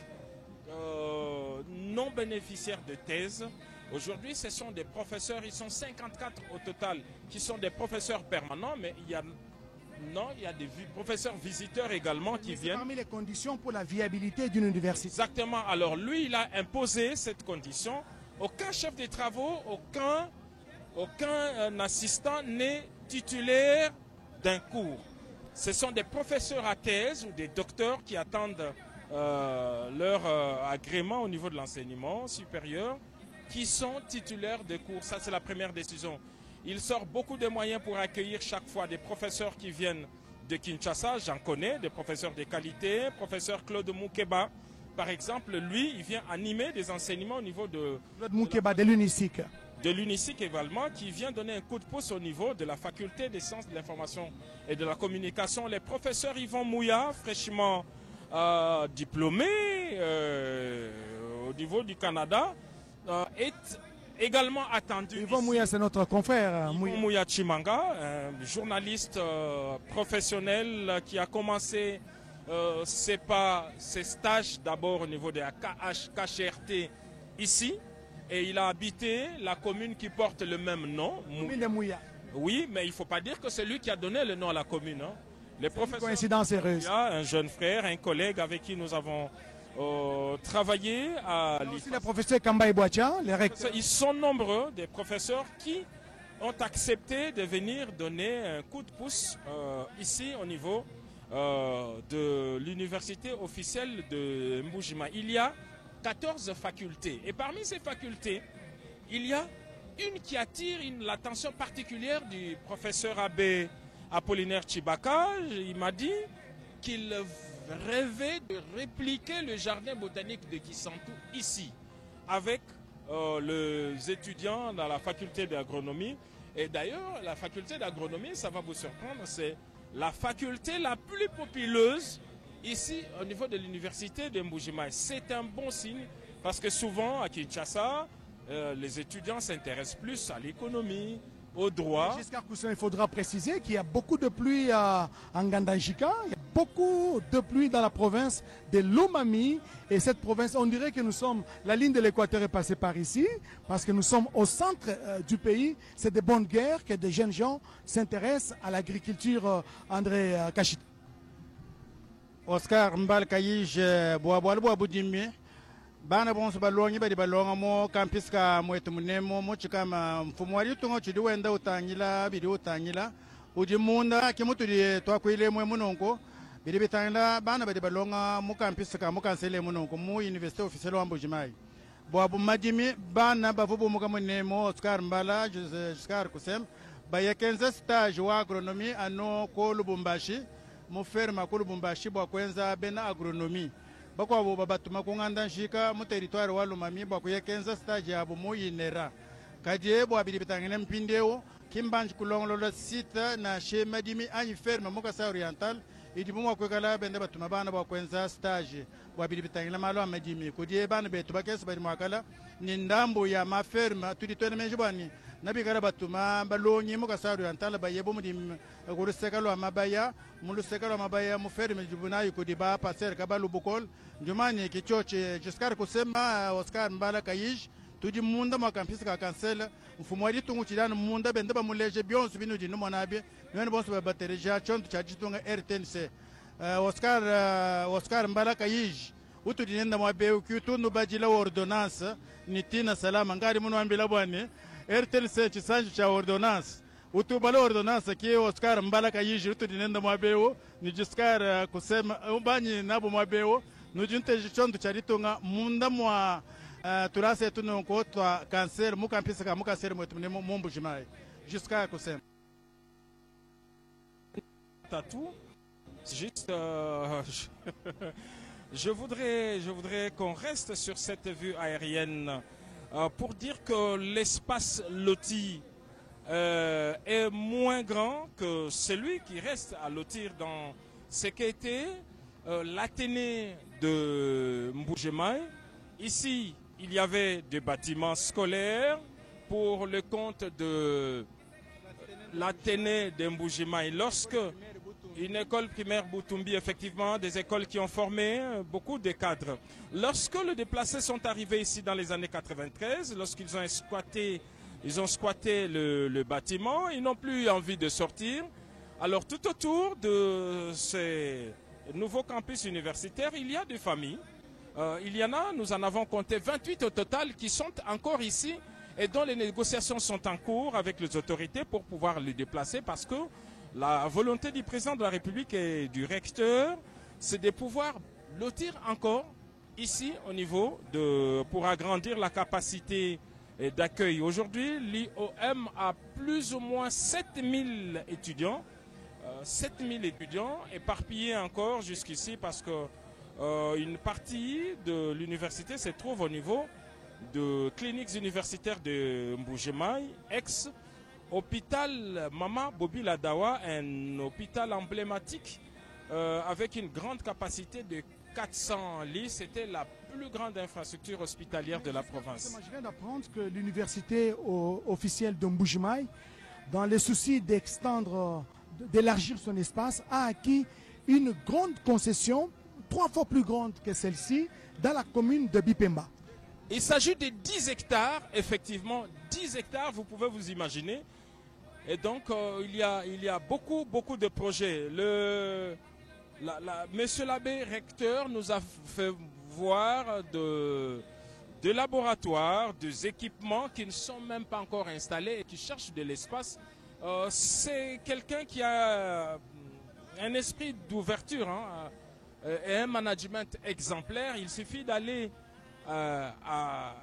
non bénéficiaires de thèse. Aujourd'hui, ce sont des professeurs, ils sont 54 au total, qui sont des professeurs permanents, mais il y a des professeurs visiteurs également qui viennent. Parmi les conditions pour la viabilité d'une université. Exactement. Alors lui, il a imposé cette condition. Aucun chef de travaux, aucun assistant n'est titulaire d'un cours. Ce sont des professeurs à thèse ou des docteurs qui attendent leur agrément au niveau de l'enseignement supérieur, qui sont titulaires de cours. Ça, c'est la première décision. Il sort beaucoup de moyens pour accueillir chaque fois des professeurs qui viennent de Kinshasa. J'en connais, des professeurs de qualité. Professeur Claude Moukeba, par exemple, lui, il vient animer des enseignements au niveau de... Claude Moukeba de l'UNISIC. De l'UNISIC également, qui vient donner un coup de pouce au niveau de la faculté des sciences de l'information et de la communication. Les professeurs Yvon Mouya, fraîchement diplômé au niveau du Canada, est également attendu. Yvon Mouya, c'est notre confrère. Yvon Mouya Chimanga, un journaliste professionnel qui a commencé ses stages d'abord au niveau de la KHRT ici. Et il a habité la commune qui porte le même nom. Oui, mais il ne faut pas dire que c'est lui qui a donné le nom à la commune. Hein. Les professeurs, coïncidence heureuse. Il y a un jeune frère, un collègue avec qui nous avons travaillé à aussi les professeurs Kamba Boacha, les recteurs. Ils sont nombreux, des professeurs qui ont accepté de venir donner un coup de pouce ici au niveau de l'université officielle de Mbuji-Mayi. Il y a 14 facultés. Et parmi ces facultés, il y a une qui attire l'attention particulière du professeur abbé Apollinaire Chibaka. Il m'a dit qu'il rêvait de répliquer le jardin botanique de Kisantu ici, avec les étudiants dans la faculté d'agronomie. Et d'ailleurs, la faculté d'agronomie, ça va vous surprendre, c'est la faculté la plus populeuse ici au niveau de l'université de Mbuji-Mayi. C'est un bon signe parce que souvent à Kinshasa, les étudiants s'intéressent plus à l'économie, au droit. Giscard Koussin, il faudra préciser qu'il y a beaucoup de pluie en Ngandajika, il y a beaucoup de pluie dans la province de Lomami. Et cette province, on dirait que nous sommes, la ligne de l'équateur est passée par ici, parce que nous sommes au centre du pays. C'est de bonnes guerres que des jeunes gens s'intéressent à l'agriculture. André Kachit. Oscar Mbal Kayij Boabudimi. Bana bonso balongi badi balonga mo campus ka mwetu munemo mo chikama mfumwari tungo chidi wenda utangila bidi utangila uji munda kimutu di twakwile mwe munonko bidi bitangila bana badi balonga mo campus ka mo kansele munonko mo université officielle wa Mbuji-Mayi boabu madimi bana bavubu muka munemo Oscar Mbala Giscard Koussin bayekenza stage wa agronomie ano ko Lubumbashi mo ferma ko Lubumbashi bwa kwenza bena agronomie bakwa babatuma kunganda nshika mu territoire wa Lomami bakuyekenza stage yabo muyinera kadie bo abili bitangene mpindeo kimbanji kulongolo site na shema dimi anyi ferme mu Kasai Oriental idi mu kwekala bende batuma bana bakwenza stage bo abili bitangene malo amadimi kudie bana betu bakese bali mwakala ni ndambo ya maferme tudi twene menjibani nabikala batuma balonyi mu Kasai Oriental bayebo mu dim kurusekalo amabaya mulusekalo amabaya mu ferme jubunayi kudiba passer kabalu bukol njumani kichoche Giscard kusema Oscar Mbala Kayij tudi munda mwa campus ka kansela mfumo wali tungu chilana munda bende ba muleje byonsu binu dinu monabe none bonso ba batereja chonto chajitunga RTNC Oscar Mbala Kayij utudi nenda mwa beu kyutunu bajila ordonnance nitina salama ngari muno ambila bwane RTNC chisanju cha ordonnance utubala ordonnance ki Oscar Mbala Kayij utudi nenda mwa beu ni Giscard kusema ubanyi nabo mwa beu nujunte chondo charitunga munda mwa turase tunonko twa cancer mu campus ka mu cancer mu Mbuji-Mayi Giscard Koussin. Tatou, juste je voudrais qu'on reste sur cette vue aérienne pour dire que l'espace loti est moins grand que celui qui reste à lotir dans ce qu'était l'Athénée de Mbuji-Mayi. Ici, il y avait des bâtiments scolaires pour le compte de l'Athénée de Mbuji-Mayi. Lorsque une école primaire Boutumbi, effectivement, des écoles qui ont formé beaucoup de cadres. Lorsque les déplacés sont arrivés ici dans les années 93, lorsqu'ils ont squatté le bâtiment, ils n'ont plus envie de sortir. Alors tout autour de ces nouveaux campus universitaires, il y a des familles. Il y en a, nous en avons compté 28 au total qui sont encore ici et dont les négociations sont en cours avec les autorités pour pouvoir les déplacer parce que la volonté du président de la République et du recteur, c'est de pouvoir lotir encore ici au niveau pour agrandir la capacité d'accueil. Aujourd'hui, l'IOM a plus ou moins 7000 étudiants. 7000 étudiants éparpillés encore jusqu'ici parce que une partie de l'université se trouve au niveau de cliniques universitaires de Mbuji-Mayi, ex-hôpital Mama Bobi Ladawa, un hôpital emblématique avec une grande capacité de 400 lits. C'était la plus grande infrastructure hospitalière de la province. Je viens d'apprendre que l'université officielle de Mbuji-Mayi, dans le souci d'élargir son espace, a acquis une grande concession, 3 fois plus grande que celle-ci, dans la commune de Bipemba. Il s'agit de 10 hectares, effectivement, 10 hectares, vous pouvez vous imaginer. Et donc, il y a beaucoup de projets. Monsieur l'abbé recteur nous a fait voir de laboratoires, des équipements qui ne sont même pas encore installés et qui cherchent de l'espace. C'est quelqu'un qui a un esprit d'ouverture et un management exemplaire. Il suffit d'aller à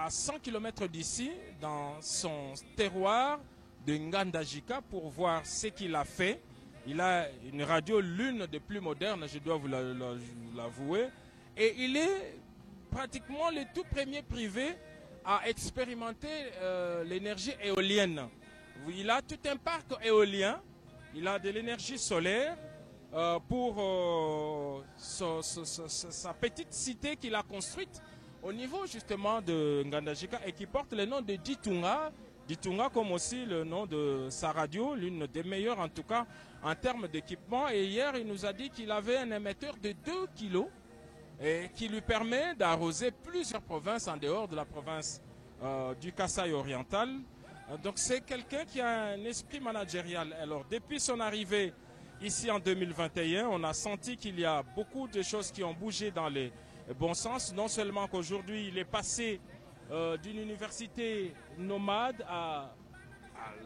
100 km d'ici, dans son terroir de Ngandajika, pour voir ce qu'il a fait. Il a une radio, l'une des plus modernes, je dois vous l'avouer. Et il est pratiquement le tout premier privé à expérimenter l'énergie éolienne. Il a tout un parc éolien, il a de l'énergie solaire pour sa petite cité qu'il a construite au niveau justement de Ngandajika et qui porte le nom de Ditunga. Ditunga comme aussi le nom de sa radio, l'une des meilleures en tout cas en termes d'équipement. Et hier il nous a dit qu'il avait un émetteur de 2 kg et qui lui permet d'arroser plusieurs provinces en dehors de la province du Kasaï oriental. Donc c'est quelqu'un qui a un esprit managérial. Alors depuis son arrivée ici en 2021, on a senti qu'il y a beaucoup de choses qui ont bougé dans les bons sens. Non seulement qu'aujourd'hui il est passé d'une université nomade à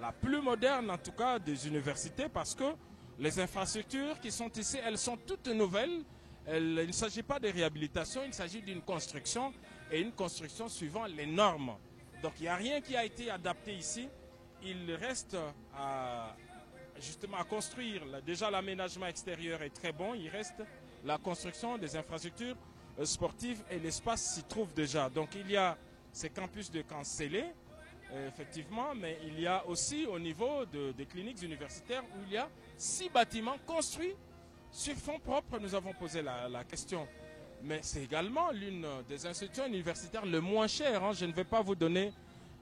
la plus moderne en tout cas des universités, parce que les infrastructures qui sont ici, elles sont toutes nouvelles. Il ne s'agit pas de réhabilitation, il s'agit d'une construction et une construction suivant les normes. Donc il n'y a rien qui a été adapté ici. Il reste justement à construire. Déjà l'aménagement extérieur est très bon. Il reste la construction des infrastructures sportives et l'espace s'y trouve déjà. Donc il y a ces campus de Cancellé, effectivement, mais il y a aussi au niveau des cliniques universitaires où il y a 6 bâtiments construits sur fonds propres. Nous avons posé la question. Mais c'est également l'une des institutions universitaires le moins chères. Je ne vais pas vous donner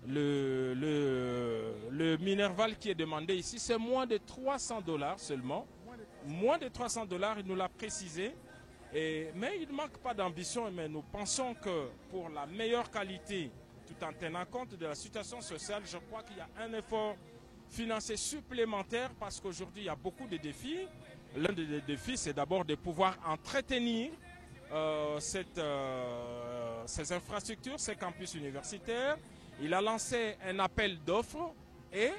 le Minerval qui est demandé ici. C'est moins de 300 $ seulement. Moins de 300 $, il nous l'a précisé. Mais il ne manque pas d'ambition. Mais nous pensons que pour la meilleure qualité, tout en tenant compte de la situation sociale, je crois qu'il y a un effort financier supplémentaire parce qu'aujourd'hui, il y a beaucoup de défis. L'un des défis, c'est d'abord de pouvoir entretenir ces infrastructures, ces campus universitaires. Il a lancé un appel d'offres et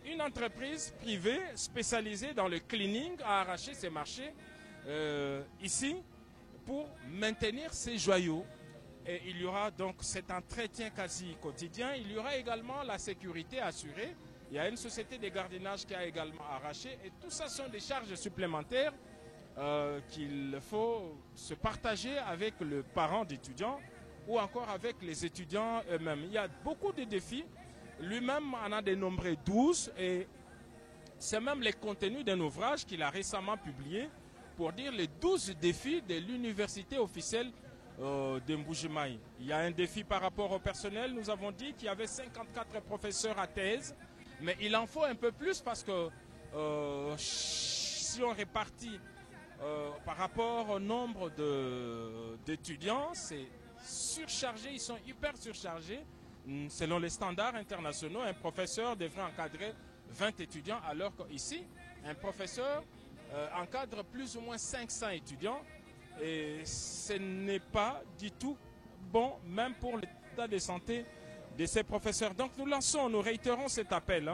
une entreprise privée spécialisée dans le cleaning a arraché ses marchés ici pour maintenir ces joyaux. Et il y aura donc cet entretien quasi quotidien. Il y aura également la sécurité assurée. Il y a une société de gardiennage qui a également arraché. Et tout ça sont des charges supplémentaires qu'il faut se partager avec le parent d'étudiants ou encore avec les étudiants eux-mêmes. Il y a beaucoup de défis. Lui-même en a dénombré 12 et c'est même les contenus d'un ouvrage qu'il a récemment publié pour dire les 12 défis de l'université officielle de Mbuji-Mayi. Il y a un défi par rapport au personnel. Nous avons dit qu'il y avait 54 professeurs à thèse, mais il en faut un peu plus parce que si on répartit par rapport au nombre d'étudiants, c'est surchargé, ils sont hyper surchargés. Selon les standards internationaux, un professeur devrait encadrer 20 étudiants, alors qu'ici, un professeur encadre plus ou moins 500 étudiants. Et ce n'est pas du tout bon, même pour l'état de santé de ces professeurs. Donc nous réitérons cet appel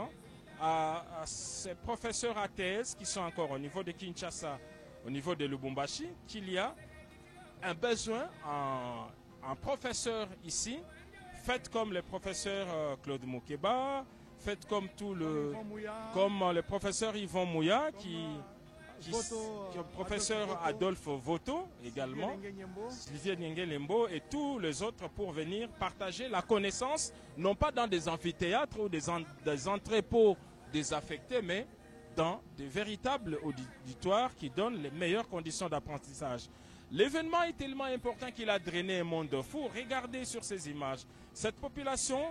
à ces professeurs à thèse qui sont encore au niveau de Kinshasa, au niveau de Lubumbashi, qu'il y a un besoin en professeurs ici. Faites comme le professeur Claude Moukeba, faites comme le professeur Yvon Mouya, professeur Adolphe Voto également, Olivier Nyengelembo et tous les autres pour venir partager la connaissance, non pas dans des amphithéâtres ou des entrepôts désaffectés, mais dans des véritables auditoires qui donnent les meilleures conditions d'apprentissage. L'événement est tellement important qu'il a drainé un monde fou. Regardez sur ces images. Cette population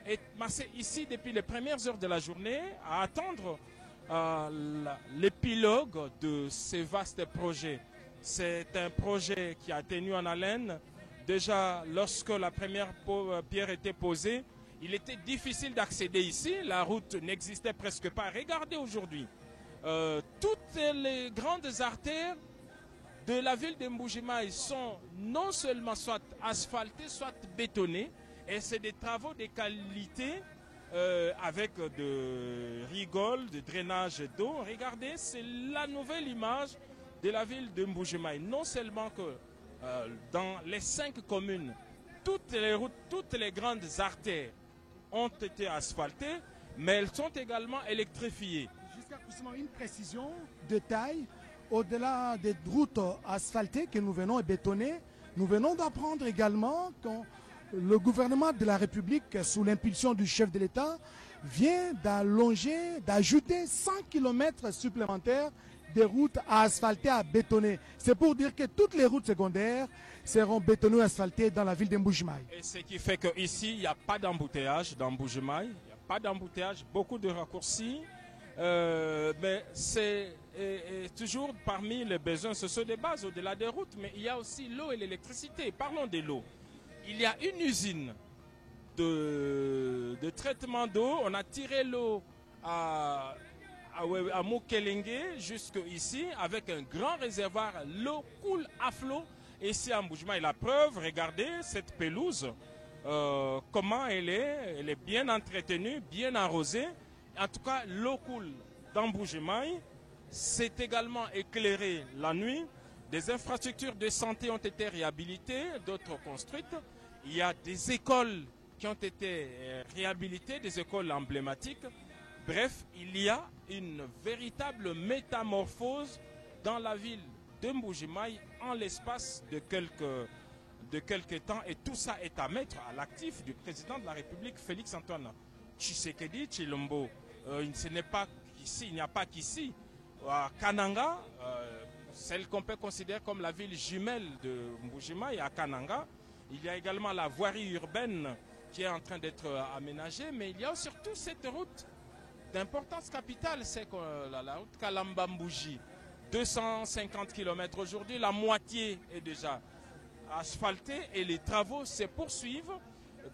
est massée ici depuis les premières heures de la journée à attendre l'épilogue de ces vastes projets. C'est un projet qui a tenu en haleine. Déjà, lorsque la première pierre était posée, il était difficile d'accéder ici. La route n'existait presque pas. Regardez aujourd'hui, toutes les grandes artères de la ville de Mbuji-Mayi sont non seulement soit asphaltées, soit bétonnées. Et c'est des travaux de qualité avec de rigoles, de drainage d'eau. Regardez, c'est la nouvelle image de la ville de Mbuji-Mayi. Non seulement que dans les 5 communes, toutes les routes, toutes les grandes artères ont été asphaltées, mais elles sont également électrifiées. Jusqu'à présent, une précision de taille, au-delà des routes asphaltées que nous venons et bétonner, nous venons d'apprendre également que le gouvernement de la République, sous l'impulsion du chef de l'État, vient d'allonger, d'ajouter 100 km supplémentaires des routes à asphalter, à bétonner. C'est pour dire que toutes les routes secondaires seront bétonnées et asphaltées dans la ville de Mbuji-Mayi. Et ce qui fait qu'ici, il n'y a pas d'embouteillage dans Mbuji-Mayi. Il n'y a pas d'embouteillage, beaucoup de raccourcis. Mais c'est toujours parmi les besoins sociaux de base, au-delà des routes. Mais il y a aussi l'eau et l'électricité. Parlons de l'eau. Il y a une usine de traitement d'eau. On a tiré l'eau à Mokelenge jusqu'ici avec un grand réservoir. L'eau coule à flot. Ici à Mbuji-Mayi, la preuve, regardez cette pelouse, comment elle est bien entretenue, bien arrosée. En tout cas, l'eau coule dans Mbuji-Mayi. C'est également éclairé la nuit. Des infrastructures de santé ont été réhabilitées, d'autres construites. Il y a des écoles qui ont été réhabilitées, des écoles emblématiques. Bref, il y a une véritable métamorphose dans la ville de Mbuji-Mayi en l'espace de quelques temps. Et tout ça est à mettre à l'actif du président de la République, Félix Antoine Tshisekedi Tshilombo. Ce n'est pas ici, il n'y a pas qu'ici. À Kananga, celle qu'on peut considérer comme la ville jumelle de Mbuji-Mayi, à Kananga, il y a également la voirie urbaine qui est en train d'être aménagée, mais il y a surtout cette route d'importance capitale, c'est la route Kalamba-Mbuji. 250 km aujourd'hui, la moitié est déjà asphaltée et les travaux se poursuivent.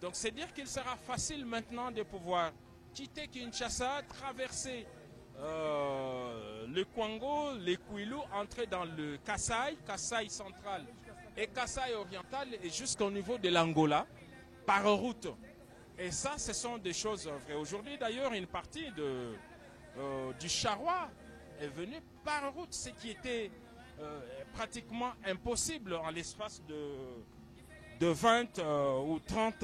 Donc c'est dire qu'il sera facile maintenant de pouvoir quitter Kinshasa, traverser le Kwango, les Kwilu, entrer dans le Kasaï central et Kasaï oriental et jusqu'au niveau de l'Angola par route. Et ça, ce sont des choses vraies. Aujourd'hui d'ailleurs, une partie du Charrois est venue par route, ce qui était pratiquement impossible en l'espace de 20 ou 30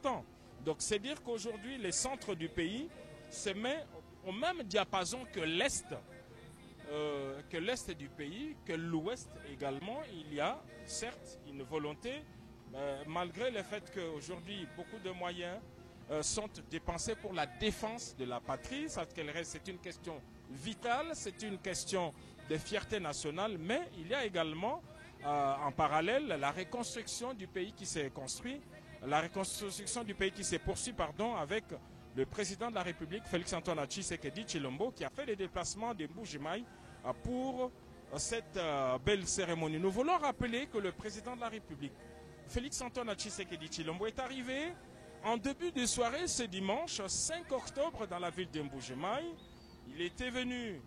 ans. Donc c'est dire qu'aujourd'hui, les centres du pays se mettent au même diapason que l'Est du pays, que l'Ouest également. Il y a certes une volonté, malgré le fait qu'aujourd'hui beaucoup de moyens sont dépensés pour la défense de la patrie. C'est une question vitale, c'est une question de fierté nationale, mais il y a également en parallèle la reconstruction du pays qui s'est construit, la reconstruction du pays qui s'est poursuit avec le président de la République, Félix Antoine Tshisekedi Tshilombo, qui a fait des déplacements de Mbuji-Mayi pour cette belle cérémonie. Nous voulons rappeler que le président de la République, Félix Antoine Tshisekedi Tshilombo, est arrivé en début de soirée ce dimanche 5 octobre dans la ville de Mbuji-Mayi. Il était venu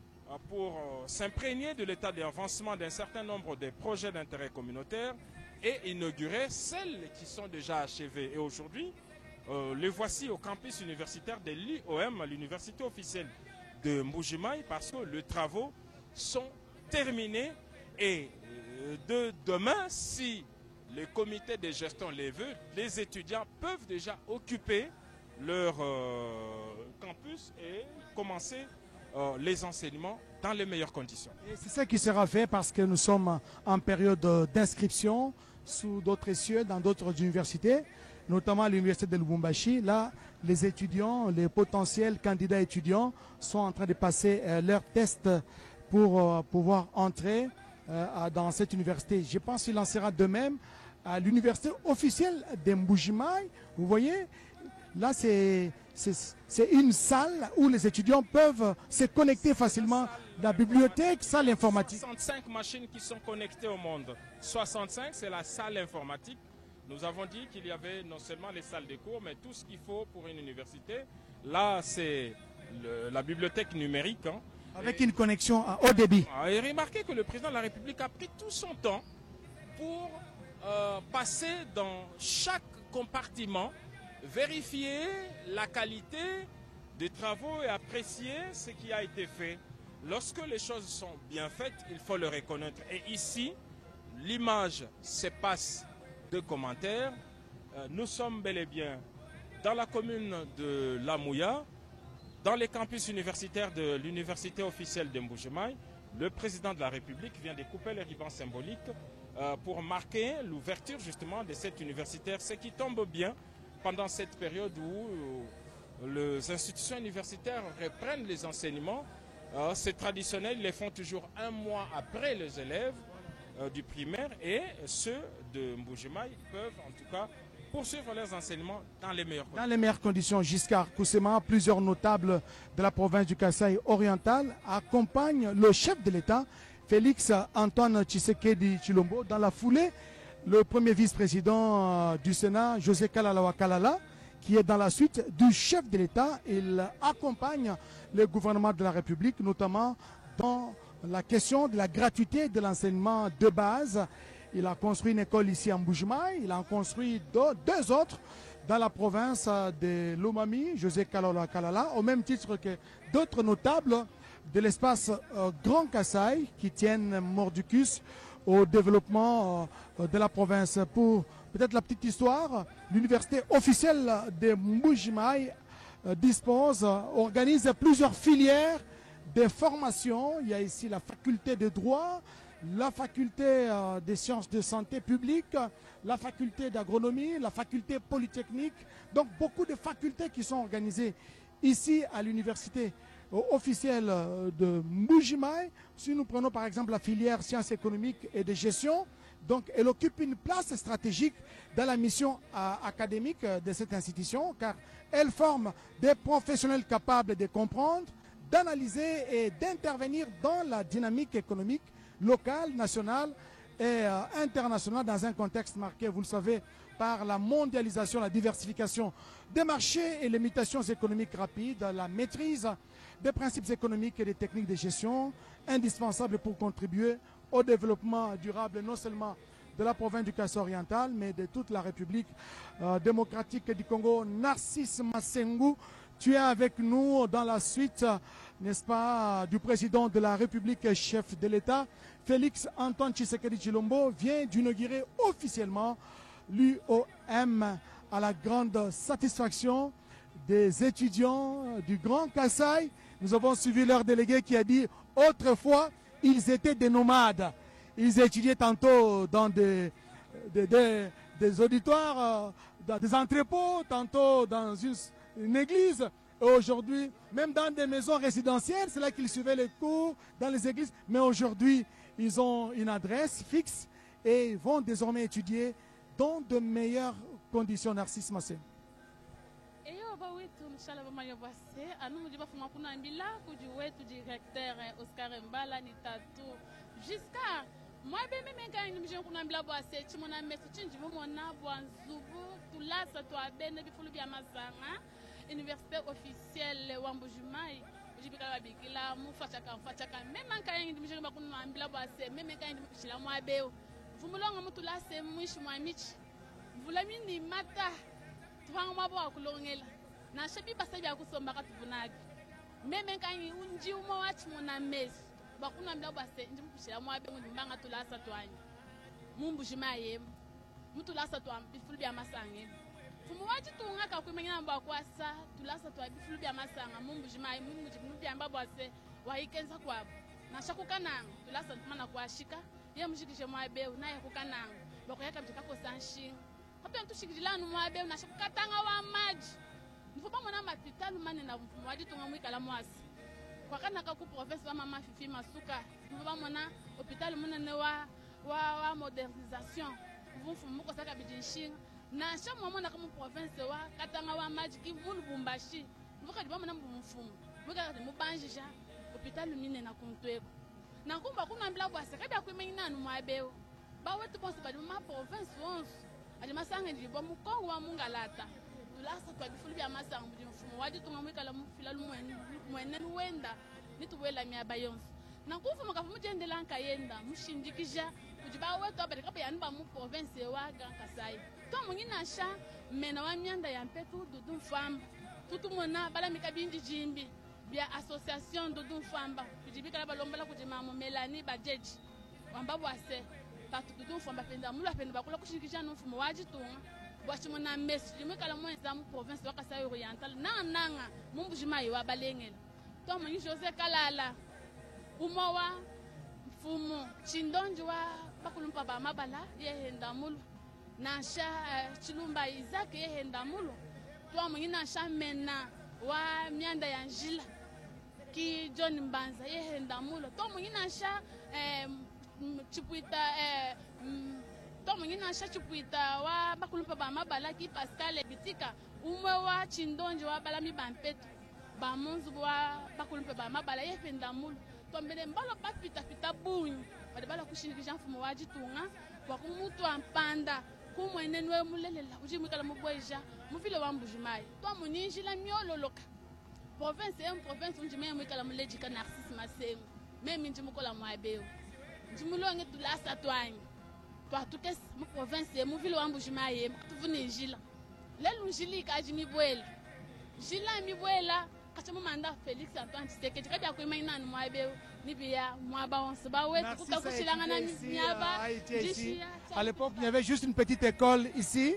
pour s'imprégner de l'état d'avancement d'un certain nombre de projets d'intérêt communautaire et inaugurer celles qui sont déjà achevées. Et aujourd'hui, les voici au campus universitaire de l'IOM, l'université officielle de Mbuji-Mayi, parce que les travaux sont terminés et de demain, si le comité de gestion les veut, les étudiants peuvent déjà occuper leur campus et commencer les enseignements dans les meilleures conditions. C'est ça qui sera fait parce que nous sommes en période d'inscription sous d'autres cieux dans d'autres universités, notamment à l'université de Lubumbashi. Là, les étudiants, les potentiels candidats étudiants sont en train de passer leurs tests pour pouvoir entrer dans cette université. Je pense qu'il en sera de même à l'université officielle de Mbuji-Mayi. Vous voyez, Là, c'est une salle où les étudiants peuvent se connecter facilement. La bibliothèque, salle informatique. 65 machines qui sont connectées au monde. 65, c'est la salle informatique. Nous avons dit qu'il y avait non seulement les salles de cours, mais tout ce qu'il faut pour une université. Là, c'est la bibliothèque numérique. Hein. Avec une connexion à haut débit. Et remarquez que le président de la République a pris tout son temps pour passer dans chaque compartiment, vérifier la qualité des travaux et apprécier ce qui a été fait. Lorsque les choses sont bien faites, il faut le reconnaître. Et ici, l'image se passe de commentaires. Nous sommes bel et bien dans la commune de Lamouya, dans les campus universitaires de l'université officielle de Mbuji-Mayi. Le président de la République vient de couper les ribans symboliques pour marquer l'ouverture justement de cette universitaire, ce qui tombe bien pendant cette période où les institutions universitaires reprennent les enseignements. C'est traditionnel, ils les font toujours un mois après les élèves du primaire, et ceux de Mbuji-Mayi peuvent en tout cas poursuivre leurs enseignements dans les meilleures conditions. Dans les meilleures conditions, Giscard Koussema, plusieurs notables de la province du Kasaï oriental accompagnent le chef de l'État, Félix Antoine Tshisekedi Tshilombo. Dans la foulée, le premier vice-président du Sénat, José Kalalawa Kalala, qui est dans la suite du chef de l'État. Il accompagne le gouvernement de la République, notamment dans la question de la gratuité de l'enseignement de base. Il a construit une école ici à Mbuji-Mayi, il en a construit deux autres dans la province de Lomami, José Kalalawa Kalala, au même titre que d'autres notables de l'espace Grand Kasaï qui tiennent mordicus au développement de la province. Pour peut-être la petite histoire, l'université officielle de Mbuji-Mayi organise plusieurs filières de formation. Il y a ici la faculté de droit, la faculté des sciences de santé publique, la faculté d'agronomie, la faculté polytechnique. Donc beaucoup de facultés qui sont organisées ici à l'université officielle de Mbuji-Mayi. Si nous prenons par exemple la filière sciences économiques et de gestion, donc elle occupe une place stratégique dans la mission académique de cette institution, car elle forme des professionnels capables de comprendre, d'analyser et d'intervenir dans la dynamique économique locale, nationale et internationale dans un contexte marqué, vous le savez, par la mondialisation, la diversification des marchés et les mutations économiques rapides, la maîtrise des principes économiques et des techniques de gestion indispensables pour contribuer au développement durable non seulement de la province du Kasaï oriental, mais de toute la République démocratique du Congo. Narcisse Massengu, tu es avec nous dans la suite, n'est-ce pas, du président de la République et chef de l'État. Félix Antoine Tshisekedi Tshilombo vient d'inaugurer officiellement l'UOM à la grande satisfaction des étudiants du Grand Kasaï. Nous avons suivi leur délégué qui a dit autrefois, ils étaient des nomades. Ils étudiaient tantôt dans des auditoires, dans des entrepôts, tantôt dans une église. Et aujourd'hui, même dans des maisons résidentielles, c'est là qu'ils suivaient les cours, dans les églises. Mais aujourd'hui, ils ont une adresse fixe et vont désormais étudier dans de meilleures conditions. Narcisse Massé. Mshala bamayo bwase anu mujiba fuma kuna mbila kuji wetu directeur Oscar Mbala ni tatu jusqu'à moi be meme quand nous je kuna mbila bwase chimona mesu chinji bomona bwanzubu tulasa to abene bifulu bya mazanga université officielle wa Mbuji-Mayi ujibika babikila mufachaka meme quand nous je kuna mbila bwase meme quand nous chila moi beo vumulonga mutulase mwishi mwa michi vulamini mata twanga mabo akulongela na shebi basabya kusomba katuvunaki meme kanyi unji umo wachi mona mezi bakuna mbla base ndi mkushira mwabe mbanga tulasa twanye Mbuji-Mayi mutulasa twa bifulu bya masange fumu wachi tunga ka kwemenya mba kwasa tulasa twa bifulu bya masanga Mbuji-Mayi mujibinu bya mba base wahikenza kwabo na shakukananga tulasa tumana kwashika ye mujikije mwabe naye kukananga bakoyaka mjikako sanshi hapo ntushikilana mwabe na shakukatanga wa maji Nfuba mwana mapitalu mane na mfumu wadi tunga mwikala mwasi. Kwa kanaka ku professeur wa mama Fifi Masuka. Nfuba mwana hôpital mwana ne wa modernisation. Mfumu ko saka bidinshin na sha mwa na kama province wa katanga wa majiki mu Lubumbashi vuka di bamana mfumu vuka di mubanjisha hospital mine na kuntweko na kumba kuna mbila bwa sekada kwimena no mwabeo ba wetu bonse ba di ma province wons ali masanga di bo mu Kongo wa mungalata tulasa kwa bifulu bya masanga mu mfumu wadi tunga mwikala mu filalu mwene wenda nituwela mi abayonse na kufu makafu mujendela nkayenda mushindikija kujiba wetu abali kapa yanba mu province wa Grand Kasai to mungina sha mena wa myanda ya mpetu dudu famba tutu mona bala mikabindi jimbi bia association dudu famba kujibika balombola kujima mu Melanie bajeji wamba bwase patu dudu famba penda mula penda bakula kushindikija no mfumo wajitunga bwachi mona mesi jimikala mu za mu province wa Kasai Oriental nanga mumbujima yi wa balengela to mungi Jose Kalala umawa mfumo chindonji wa bakulumpa ba mabala yehenda mulu na sha chilumba Isaac yehenda mulu to mwina sha mena wa myanda ya njila ki John Mbanza yehenda mulu to mwina sha chipuita to mwina sha chipuita wa bakulumpa ba mabala ki Pascal Bitika umwe wa chindonji wa balami bampetu ba munzu wa bakulumpa ba mabala yehenda mulu tombele mbalo pita bunyu bali bala kushirikisha mfumo wajitunga kwa kumutu ampanda kumwene nwe mulelela ujimikala mubweja mufile wa Mbujimai to muninjila myololoka province unjime mwikala mulejika Narcisse Masengo memi njimukola mwabeo njimulonge tulasa twanyi twatukes mu province mufile wa Mbujimai tuvuninjila lelu njilika ajimibwela jila mibwela kachamu manda Félix Antoine Tshisekedi kati akwima inani mwabeo nibia mwaba onse ba wetu kukakushilanga na nyaba. À l'époque, il y avait juste une petite école ici,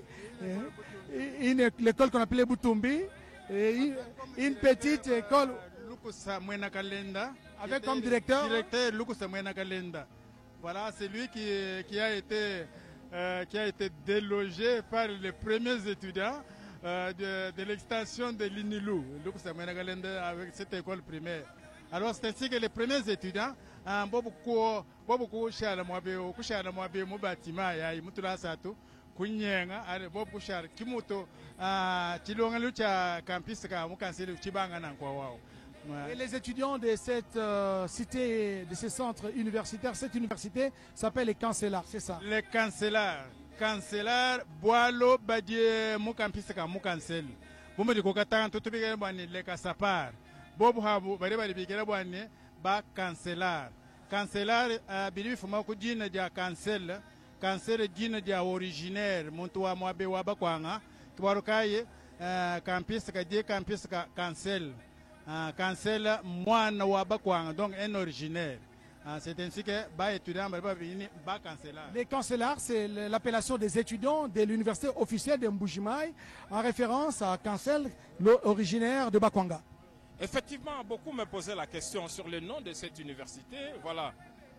l'école qu'on appelait Butumbi, et une petite école Lukusa Mwena Kalenda avec comme directeur Lukusa Mwena Kalenda. Voilà, c'est lui qui a été délogé par les premiers étudiants de l'extension de l'Inilou, Lukusa Mwena Kalenda, avec cette école primaire. Alors c'est ainsi que les premiers étudiants bobu kushala mwabe mu batima ya imutula satu kunyenga ale bobu kushara kimuto chilonga lucha campus ka mukansele chibanga na kwa wao. Et les étudiants de cette cité, de ce centre universitaire, cette université s'appelle les Cancellards, c'est ça? Les Cancellards, Boalo Badie Mukampis ka mukansele. Bumudi kokatanga tutubigere bwani le kasapar. Bobu habu bari bari bigere bwani ba Cancellards. Cancellar bilibi fuma ku jina dia cancel jina dia originaire muntu wa mwabe wa bakwanga twarukaye campus ka die campus ka cancel mwana wa bakwanga donc un originaire. C'est ainsi que ba étudiant ba Cancellar. Les Cancellards, c'est l'appellation des étudiants de l'université officielle de Mbujimai en référence à Cancel, originaire de Bakwanga. Effectivement, beaucoup me posaient la question sur le nom de cette université. Voilà,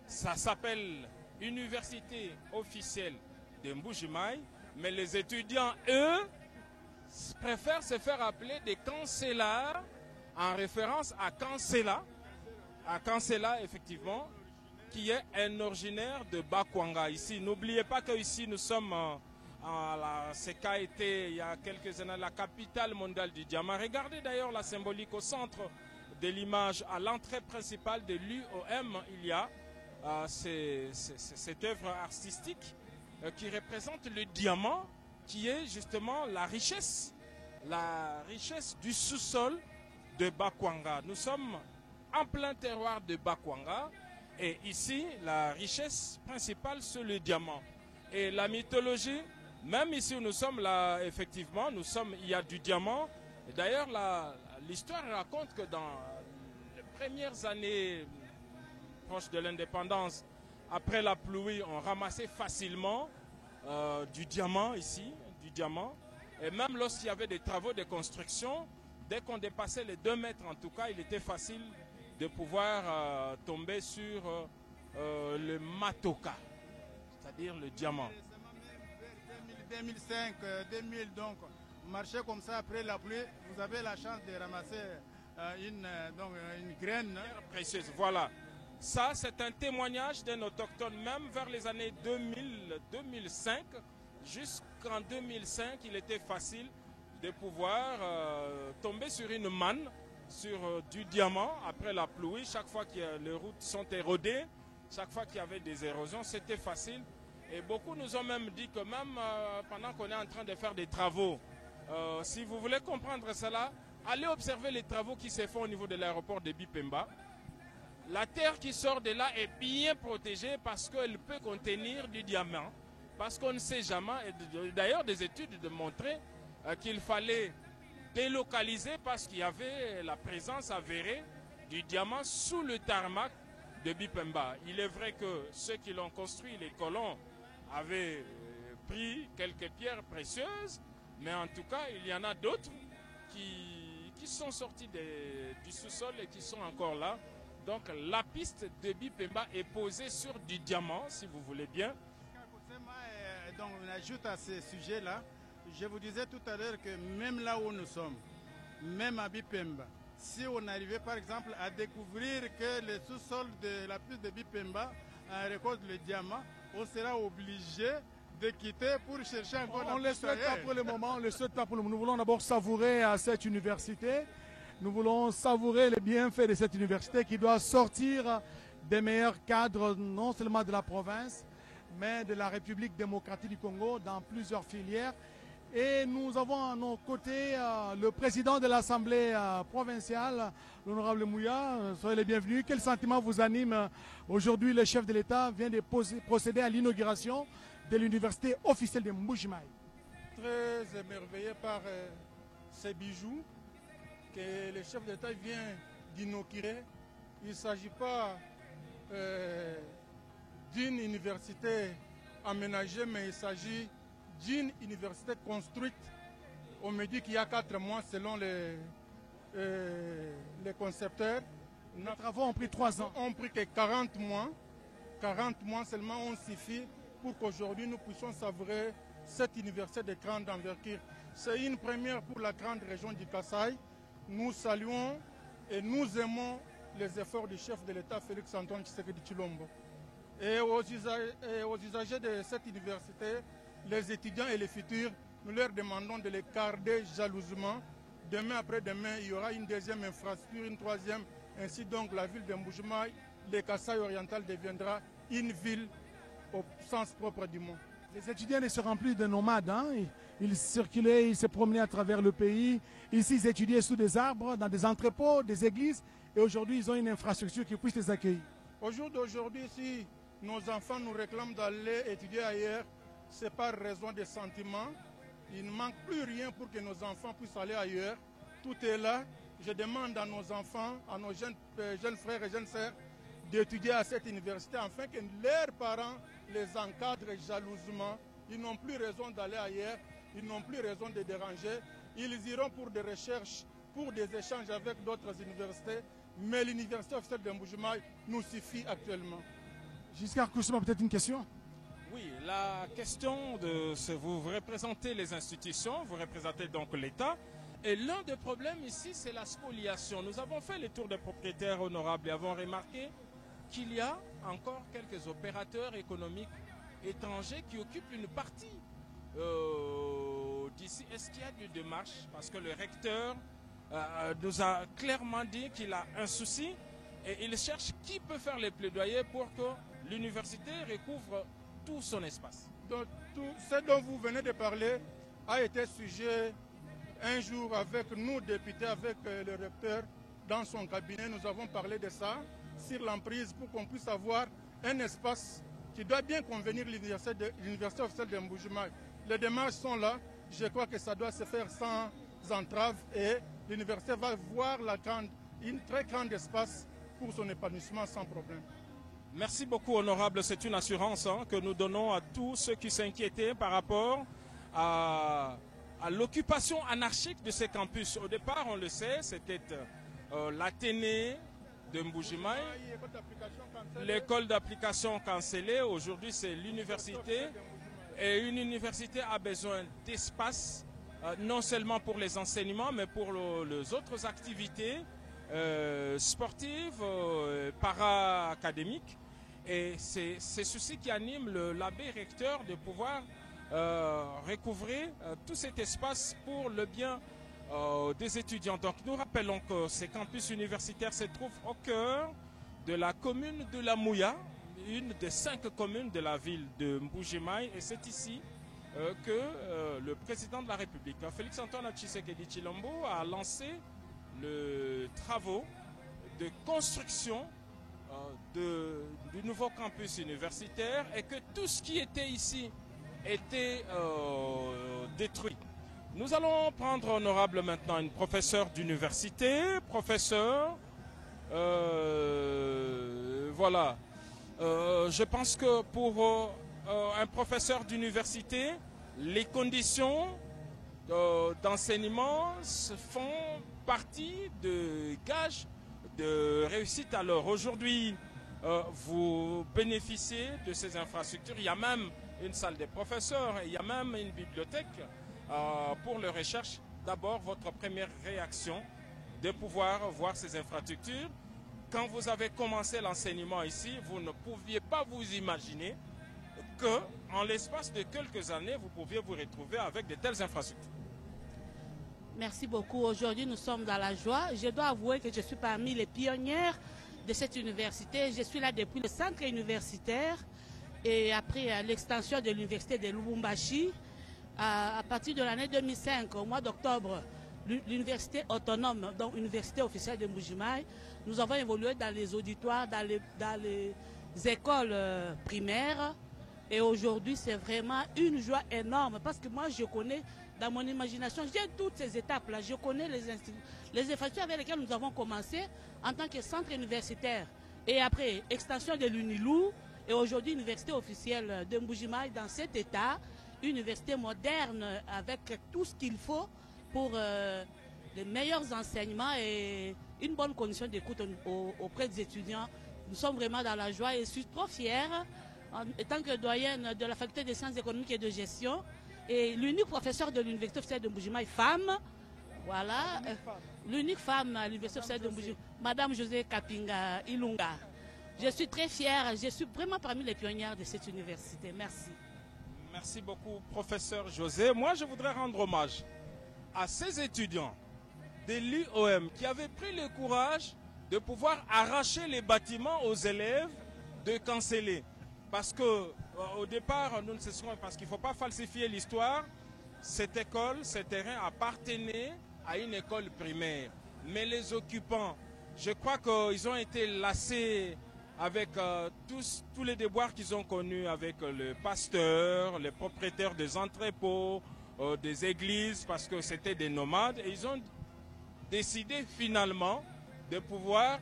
ça s'appelle Université officielle de Mbujimai, mais les étudiants, eux, préfèrent se faire appeler des Cancellards en référence à Cancela, effectivement, qui est un originaire de Bakwanga. Ici, n'oubliez pas qu'ici, nous sommes ce qu'a été il y a quelques années la capitale mondiale du diamant. Regardez d'ailleurs la symbolique au centre de l'image, à l'entrée principale de l'UOM, il y a cette œuvre artistique qui représente le diamant, qui est justement la richesse du sous-sol de Bakwanga. Nous sommes en plein terroir de Bakwanga et ici, la richesse principale, c'est le diamant. Et la mythologie, même ici où nous sommes là, effectivement, il y a du diamant. D'ailleurs, l'histoire raconte que dans les premières années proches de l'indépendance, après la pluie, on ramassait facilement du diamant ici, Et même lorsqu'il y avait des travaux de construction, dès qu'on dépassait les 2 mètres en tout cas, il était facile de pouvoir tomber sur le matoka, c'est-à-dire le diamant. 2005, 2000, donc, marcher comme ça après la pluie, vous avez la chance de ramasser une graine précieuse. Voilà. Ça, c'est un témoignage d'un autochtone, même vers les années 2000-2005. Jusqu'en 2005, il était facile de pouvoir tomber sur une manne, sur du diamant après la pluie. Chaque fois que les routes sont érodées, chaque fois qu'il y avait des érosions, c'était facile. Et beaucoup nous ont même dit que même pendant qu'on est en train de faire des travaux, si vous voulez comprendre cela, allez observer les travaux qui se font au niveau de l'aéroport de Bipemba. La terre qui sort de là est bien protégée parce qu'elle peut contenir du diamant. Parce qu'on ne sait jamais, et d'ailleurs des études démontraient qu'il fallait délocaliser parce qu'il y avait la présence avérée du diamant sous le tarmac de Bipemba. Il est vrai que ceux qui l'ont construit, les colons, avaient pris quelques pierres précieuses, mais en tout cas, il y en a d'autres qui sont sortis du sous-sol et qui sont encore là. Donc la piste de Bipemba est posée sur du diamant, si vous voulez bien. Donc on ajoute à ce sujet-là, je vous disais tout à l'heure que même là où nous sommes, même à Bipemba, si on arrivait par exemple à découvrir que le sous-sol de la piste de Bipemba récolte le diamant, on sera obligé de quitter pour chercher encore on la ne piste le souhaite pas ailleurs. pour le moment, on le souhaite pas pour le moment. Nous voulons d'abord savourer à cette université. Nous voulons savourer les bienfaits de cette université qui doit sortir des meilleurs cadres, non seulement de la province, mais de la République démocratique du Congo dans plusieurs filières. Et nous avons à nos côtés le président de l'Assemblée provinciale, l'honorable Mouya. Soyez les bienvenus. Quel sentiment vous anime aujourd'hui? Le chef de l'État vient de procéder à l'inauguration de l'université officielle de Mbuji-Mayi. Très émerveillé par ces bijoux que le chef d'État vient d'inaugurer. Il ne s'agit pas d'une université aménagée, mais il s'agit d'une université construite. On me dit qu'il y a 4 mois selon les concepteurs. Les travaux ont pris 3 ans. Ont pris que 40 mois. 40 mois seulement ont suffi pour qu'aujourd'hui nous puissions savourer cette université de grande envergure. C'est une première pour la grande région du Kasaï. Nous saluons et nous aimons les efforts du chef de l'État Félix Antoine Tshisekedi Tshilombo. Et aux usagers de cette université, les étudiants et les futurs, nous leur demandons de les garder jalousement. Demain après-demain, il y aura une deuxième infrastructure, une troisième. Ainsi donc, la ville de Mbuji-Mayi, le Kasaï oriental deviendra une ville au sens propre du mot. Les étudiants ne seront plus de nomades. Hein? Ils circulaient, ils se promenaient à travers le pays. Ici, ils étudiaient sous des arbres, dans des entrepôts, des églises. Et aujourd'hui, ils ont une infrastructure qui puisse les accueillir. Au jour d'aujourd'hui, si nos enfants nous réclament d'aller étudier ailleurs, c'est par raison de sentiments. Il ne manque plus rien pour que nos enfants puissent aller ailleurs. Tout est là. Je demande à nos enfants, à nos jeunes frères et jeunes sœurs, d'étudier à cette université afin que leurs parents les encadrent jalousement. Ils n'ont plus raison d'aller ailleurs, ils n'ont plus raison de déranger. Ils iront pour des recherches, pour des échanges avec d'autres universités, mais l'université officielle de Mbuji-Mayi nous suffit actuellement. Giscard Koussouba, peut-être une question? Oui, la question de vous représentez les institutions, vous représentez donc l'État. Et l'un des problèmes ici, c'est la spoliation. Nous avons fait le tour des propriétaires honorables et avons remarqué qu'il y a encore quelques opérateurs économiques étrangers qui occupent une partie d'ici. Est-ce qu'il y a des démarches? Parce que le recteur nous a clairement dit qu'il a un souci et il cherche qui peut faire les plaidoyers pour que l'université recouvre tout son espace. Donc, tout ce dont vous venez de parler a été sujet un jour avec nous, députés, avec le recteur dans son cabinet. Nous avons parlé de ça, sur l'emprise, pour qu'on puisse avoir un espace qui doit bien convenir l'université officielle de Mbuji-Mayi. Les démarches sont là. Je crois que ça doit se faire sans entrave et l'université va voir une très grande espace pour son épanouissement sans problème. Merci beaucoup, honorable. C'est une assurance que nous donnons à tous ceux qui s'inquiétaient par rapport à l'occupation anarchique de ces campus. Au départ, on le sait, c'était l'Athénée de Mbuji-Mayi, l'école d'application cancellée. Aujourd'hui, c'est l'université. Et une université a besoin d'espace, non seulement pour les enseignements, mais pour les autres activités sportives, para-académiques. Et c'est ceci qui anime l'abbé recteur de pouvoir recouvrer tout cet espace pour le bien des étudiants. Donc nous rappelons que ces campus universitaires se trouvent au cœur de la commune de La Mouya, une des 5 communes de la ville de Mbuji-Mayi, et c'est ici que le président de la République, Félix-Antoine Tshisekedi Tshilombo, a lancé le travaux de construction du nouveau campus universitaire et que tout ce qui était ici était détruit. Nous allons prendre honorable maintenant une professeure d'université, voilà. Je pense que pour un professeur d'université, les conditions d'enseignement font partie de gages de réussite. Alors aujourd'hui, vous bénéficiez de ces infrastructures. Il y a même une salle des professeurs, il y a même une bibliothèque pour les recherches. D'abord, votre première réaction de pouvoir voir ces infrastructures. Quand vous avez commencé l'enseignement ici, vous ne pouviez pas vous imaginer qu'en l'espace de quelques années, vous pouviez vous retrouver avec de telles infrastructures. Merci beaucoup. Aujourd'hui, nous sommes dans la joie. Je dois avouer que je suis parmi les pionnières de cette université. Je suis là depuis le centre universitaire et après l'extension de l'université de Lubumbashi. À partir de l'année 2005, au mois d'octobre, l'université autonome, donc l'université officielle de Mbuji-Mayi, nous avons évolué dans les auditoires, dans les écoles primaires. Et aujourd'hui, c'est vraiment une joie énorme parce que moi, je connais, dans mon imagination, j'ai toutes ces étapes-là. Je connais les infrastructures avec lesquelles nous avons commencé en tant que centre universitaire. Et après, extension de l'UNILU et aujourd'hui, université officielle de Mbuji-Mayi dans cet état, université moderne avec tout ce qu'il faut pour les meilleurs enseignements et une bonne condition d'écoute auprès des étudiants. Nous sommes vraiment dans la joie et je suis trop fière en tant que doyenne de la faculté des sciences économiques et de gestion et l'unique professeur de l'université officielle de Mbuji-Mayi, femme, voilà, l'unique femme à l'université officielle de Mbuji-Mayi, Madame José Kapinga Ilunga. Je suis très fière, je suis vraiment parmi les pionnières de cette université. Merci. Merci beaucoup, professeur José. Moi, je voudrais rendre hommage à ces étudiants de l'UOM qui avaient pris le courage de pouvoir arracher les bâtiments aux élèves de canceller. Parce que au départ, nous ne cesserons, parce qu'il ne faut pas falsifier l'histoire, cette école, ce terrain appartenait à une école primaire. Mais les occupants, je crois qu'ils ont été lassés avec tous les déboires qu'ils ont connus avec le pasteur, les propriétaires des entrepôts, des églises, parce que c'était des nomades. Et ils ont décidé finalement de pouvoir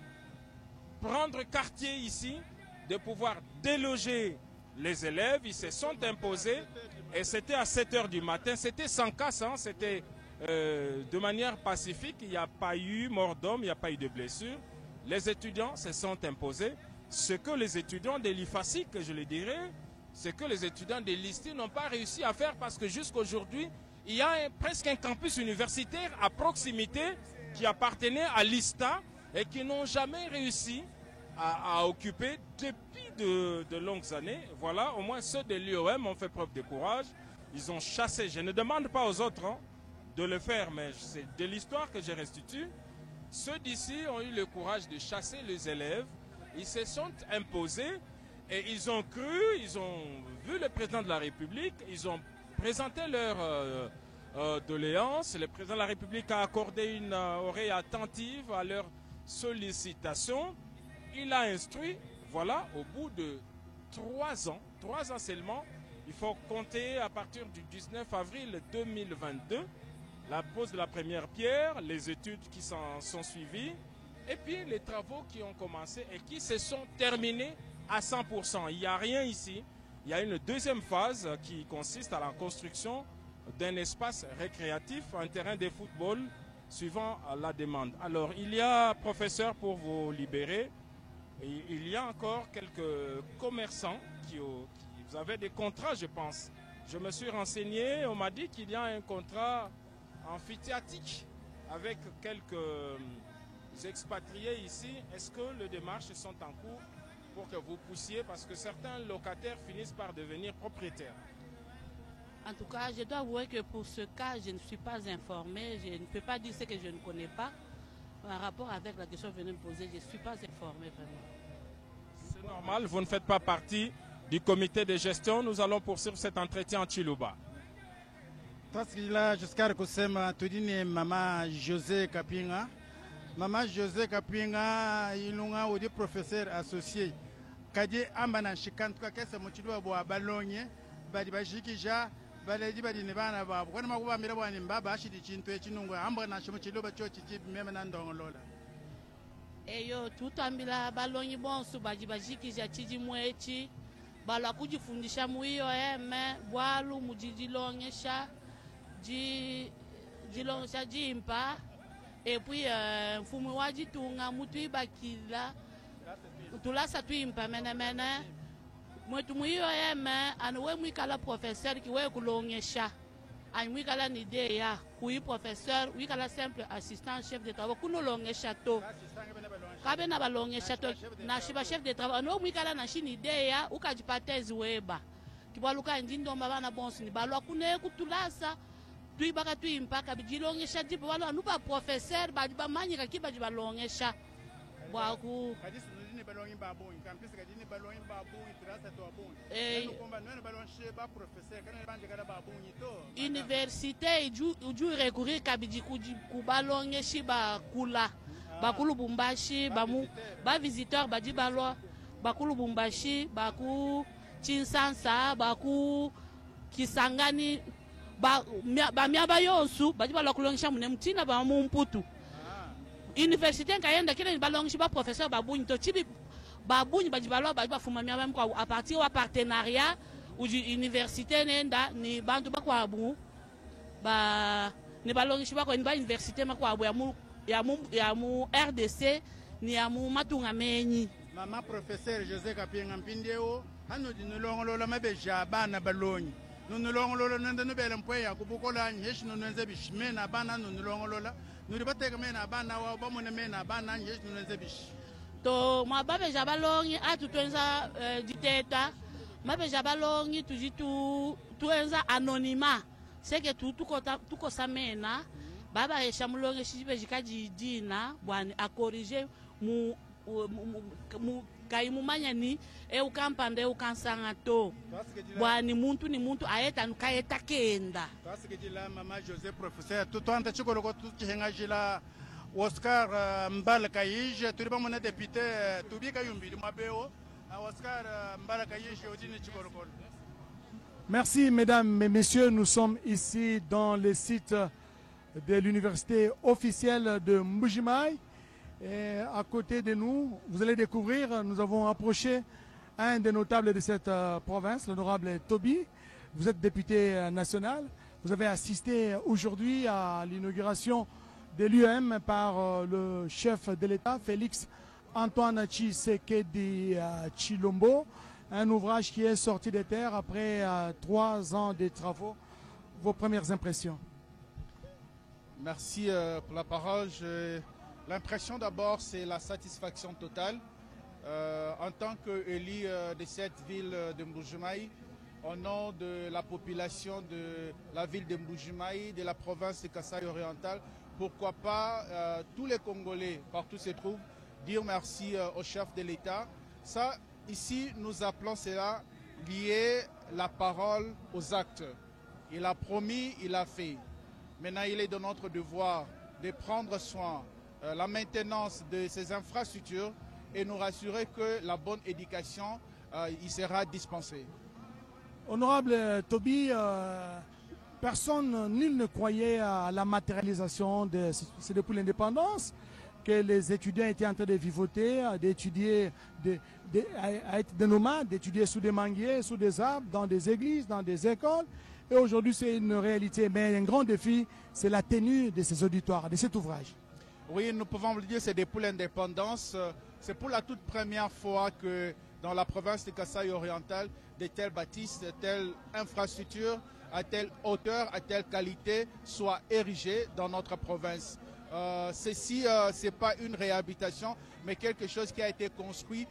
prendre quartier ici, de pouvoir déloger les élèves. Ils se sont imposés et c'était à 7 h du matin. C'était sans casse, hein, c'était de manière pacifique. Il n'y a pas eu mort d'homme, il n'y a pas eu de blessure. Les étudiants se sont imposés. Ce que les étudiants de l'IFASIC, je le dirais, ce que les étudiants de l'ISTI n'ont pas réussi à faire parce que jusqu'à aujourd'hui, il y a presque un campus universitaire à proximité qui appartenait à l'ISTA et qui n'ont jamais réussi à occuper depuis de longues années. Voilà, au moins ceux de l'UOM ont fait preuve de courage. Ils ont chassé. Je ne demande pas aux autres de le faire, mais c'est de l'histoire que je restitue. Ceux d'ici ont eu le courage de chasser les élèves. Ils se sont imposés et ils ont cru, ils ont vu le président de la République, ils ont présenté leur doléance. Le président de la République a accordé une oreille attentive à leurs sollicitations. Il a instruit, voilà, au bout de 3 ans seulement, il faut compter à partir du 19 avril 2022, la pose de la première pierre, les études qui s'en sont suivies, et puis les travaux qui ont commencé et qui se sont terminés à 100%. Il n'y a rien ici. Il y a une deuxième phase qui consiste à la construction d'un espace récréatif, un terrain de football, suivant la demande. Alors, il y a, professeur, pour vous libérer, il y a encore quelques commerçants qui vous avez des contrats, je pense. Je me suis renseigné, on m'a dit qu'il y a un contrat amphithéatique avec quelques expatriés ici. Est-ce que les démarches sont en cours pour que vous poussiez, parce que certains locataires finissent par devenir propriétaires? En tout cas, je dois avouer que pour ce cas, je ne suis pas informée. Je ne peux pas dire ce que je ne connais pas. En rapport avec la question venue me poser, je ne suis pas informée vraiment. C'est normal, vous ne faites pas partie du comité de gestion. Nous allons poursuivre cet entretien en Chiluba. Jusqu'à kusema tudini Mama José Kapinga. Mama José Kapinga ilunga udi professeur associé. Kadi ambana shikantuka kesa muchilwa bwa balonye bali bashikija bali bali ne bana babo kwana makuba mira bwani mbaba ashidi chintu echinungu ambana shimuchilwa chochi chibi meme na ndongolola. Eyo tutambila balonyi bonso bajibajikija chiji mwechi bala kujifundisha muiyo bwalu mujijilongesha jilongesha jimpa et puis mfumu wajitunga mutu ibakila tulasa tuimpa mene mwetu muiyo anuwe mwikala professeur kiwe kulongesha mwikala ni ideya kui professeur wikala simple assistant chef de travaux kunolongesha to kabe na balongesha to na shiba chef de travaux no mwikala na shini ideya ukajipatezi weba kibwaluka ndindomba bana bonso ni balwa kune kutulasa tuibaka tuimpaka bijilongesha jipo wala anupa professeur bajiba manyika kiba jibalongesha bwaku université uju recourir kabiji kubalongeshi bakula bakulu Bumbashi ba visiteur baji balwa bakulu Bumbashi baku Chinsansa baku Kisangani ba miaba yonsu baji balwa kulongesha mune mtina ba mumputu université kayenda kile ni balongeshi ba professeur babunyi to chibi babunyi baji balwa baji bafuma miaba mko a partir wa partenariat uji université nenda ni bantu bakwa abu ba ni balongeshi bako ni ba université makwa abu ya mu RDC ni ya mu matunga menyi. Mama professeur José Kapinga mpindeo hano dinulongolola mabeja bana balonyi nunulongolola nende nubele mpwe ya kubukola nyeshi nunenze bishmena bana nunulongolola nulibateka mena bana wa bamune mena bana nyeshi nunenze bish to mababeja balonyi atutwenza diteta mabeja balonyi tuenza anonymat c'est que tuko samena baba esha mulonge shibe jikaji dina bwani a corriger mu kaimumanya ni ukampande ukansanga to bwani muntu ni muntu ayeta nukayeta kenda kasikijila Mama José professeur tutwanta chikolo ko tukihenga jila Oscar Mbala Kayije tuliba mona député tubika yumbili mabeo Oscar Mbala Kayije odini chikolo ko. Merci mesdames et messieurs, nous sommes ici dans le site de l'université officielle de Mbujimayi. Et à côté de nous, vous allez découvrir, nous avons approché un des notables de cette province, l'honorable Toby. Vous êtes député national. Vous avez assisté aujourd'hui à l'inauguration de l'UM par le chef de l'État, Félix Antoine Tshisekedi Tshilombo. Un ouvrage qui est sorti des terres après 3 ans de travaux. Vos premières impressions? Merci pour la parole. L'impression d'abord, c'est la satisfaction totale. En tant qu'élu de cette ville de Mbujimayi, au nom de la population de la ville de Mbujimayi, de la province de Kasai oriental, pourquoi pas tous les Congolais, partout se trouvent, dire merci au chef de l'État. Ça, ici, nous appelons cela lier la parole aux actes. Il a promis, il a fait. Maintenant, il est de notre devoir de prendre soin la maintenance de ces infrastructures et nous rassurer que la bonne éducation y sera dispensée. Honorable Toby, nul ne croyait à la matérialisation c'est depuis l'indépendance que les étudiants étaient en train de vivoter, d'étudier, à être des nomades, d'étudier sous des manguiers, sous des arbres, dans des églises, dans des écoles. Et aujourd'hui, c'est une réalité. Mais un grand défi, c'est la tenue de ces auditoires, de cet ouvrage. Oui, nous pouvons le dire, c'est depuis l'indépendance. C'est pour la toute première fois que dans la province de Kasai oriental, de telles bâtisses, de telles infrastructures, à telle hauteur, à telle qualité, soient érigées dans notre province. Ceci, ce n'est pas une réhabilitation, mais quelque chose qui a été construit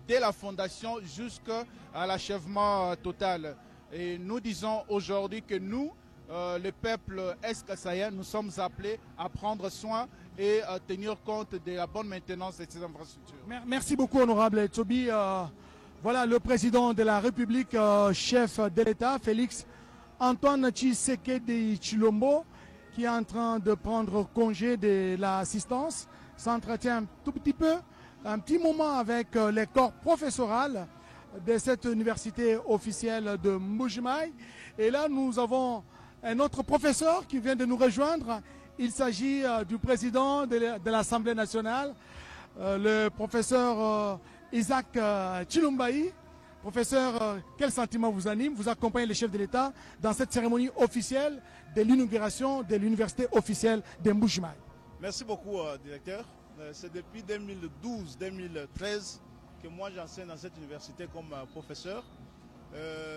dès la fondation jusqu'à l'achèvement total. Et nous disons aujourd'hui que nous, le peuple est-kassaïen, nous sommes appelés à prendre soin et à tenir compte de la bonne maintenance de ces infrastructures. Merci beaucoup, honorable Toby. Voilà le président de la République, chef de l'État, Félix Antoine Tshisekedi Tshilombo, qui est en train de prendre congé de l'assistance, s'entretient un tout petit peu, un petit moment avec les corps professoral de cette université officielle de Mbuji-Mayi. Et là, nous avons un autre professeur qui vient de nous rejoindre. Il s'agit du président de l'Assemblée nationale, le professeur Isaac Tshilombayi. Professeur, quel sentiment vous anime? Vous accompagnez le chef de l'État dans cette cérémonie officielle de l'inauguration de l'université officielle de Mbuji-Mayi. Merci beaucoup, directeur. C'est depuis 2012-2013 que moi j'enseigne dans cette université comme professeur.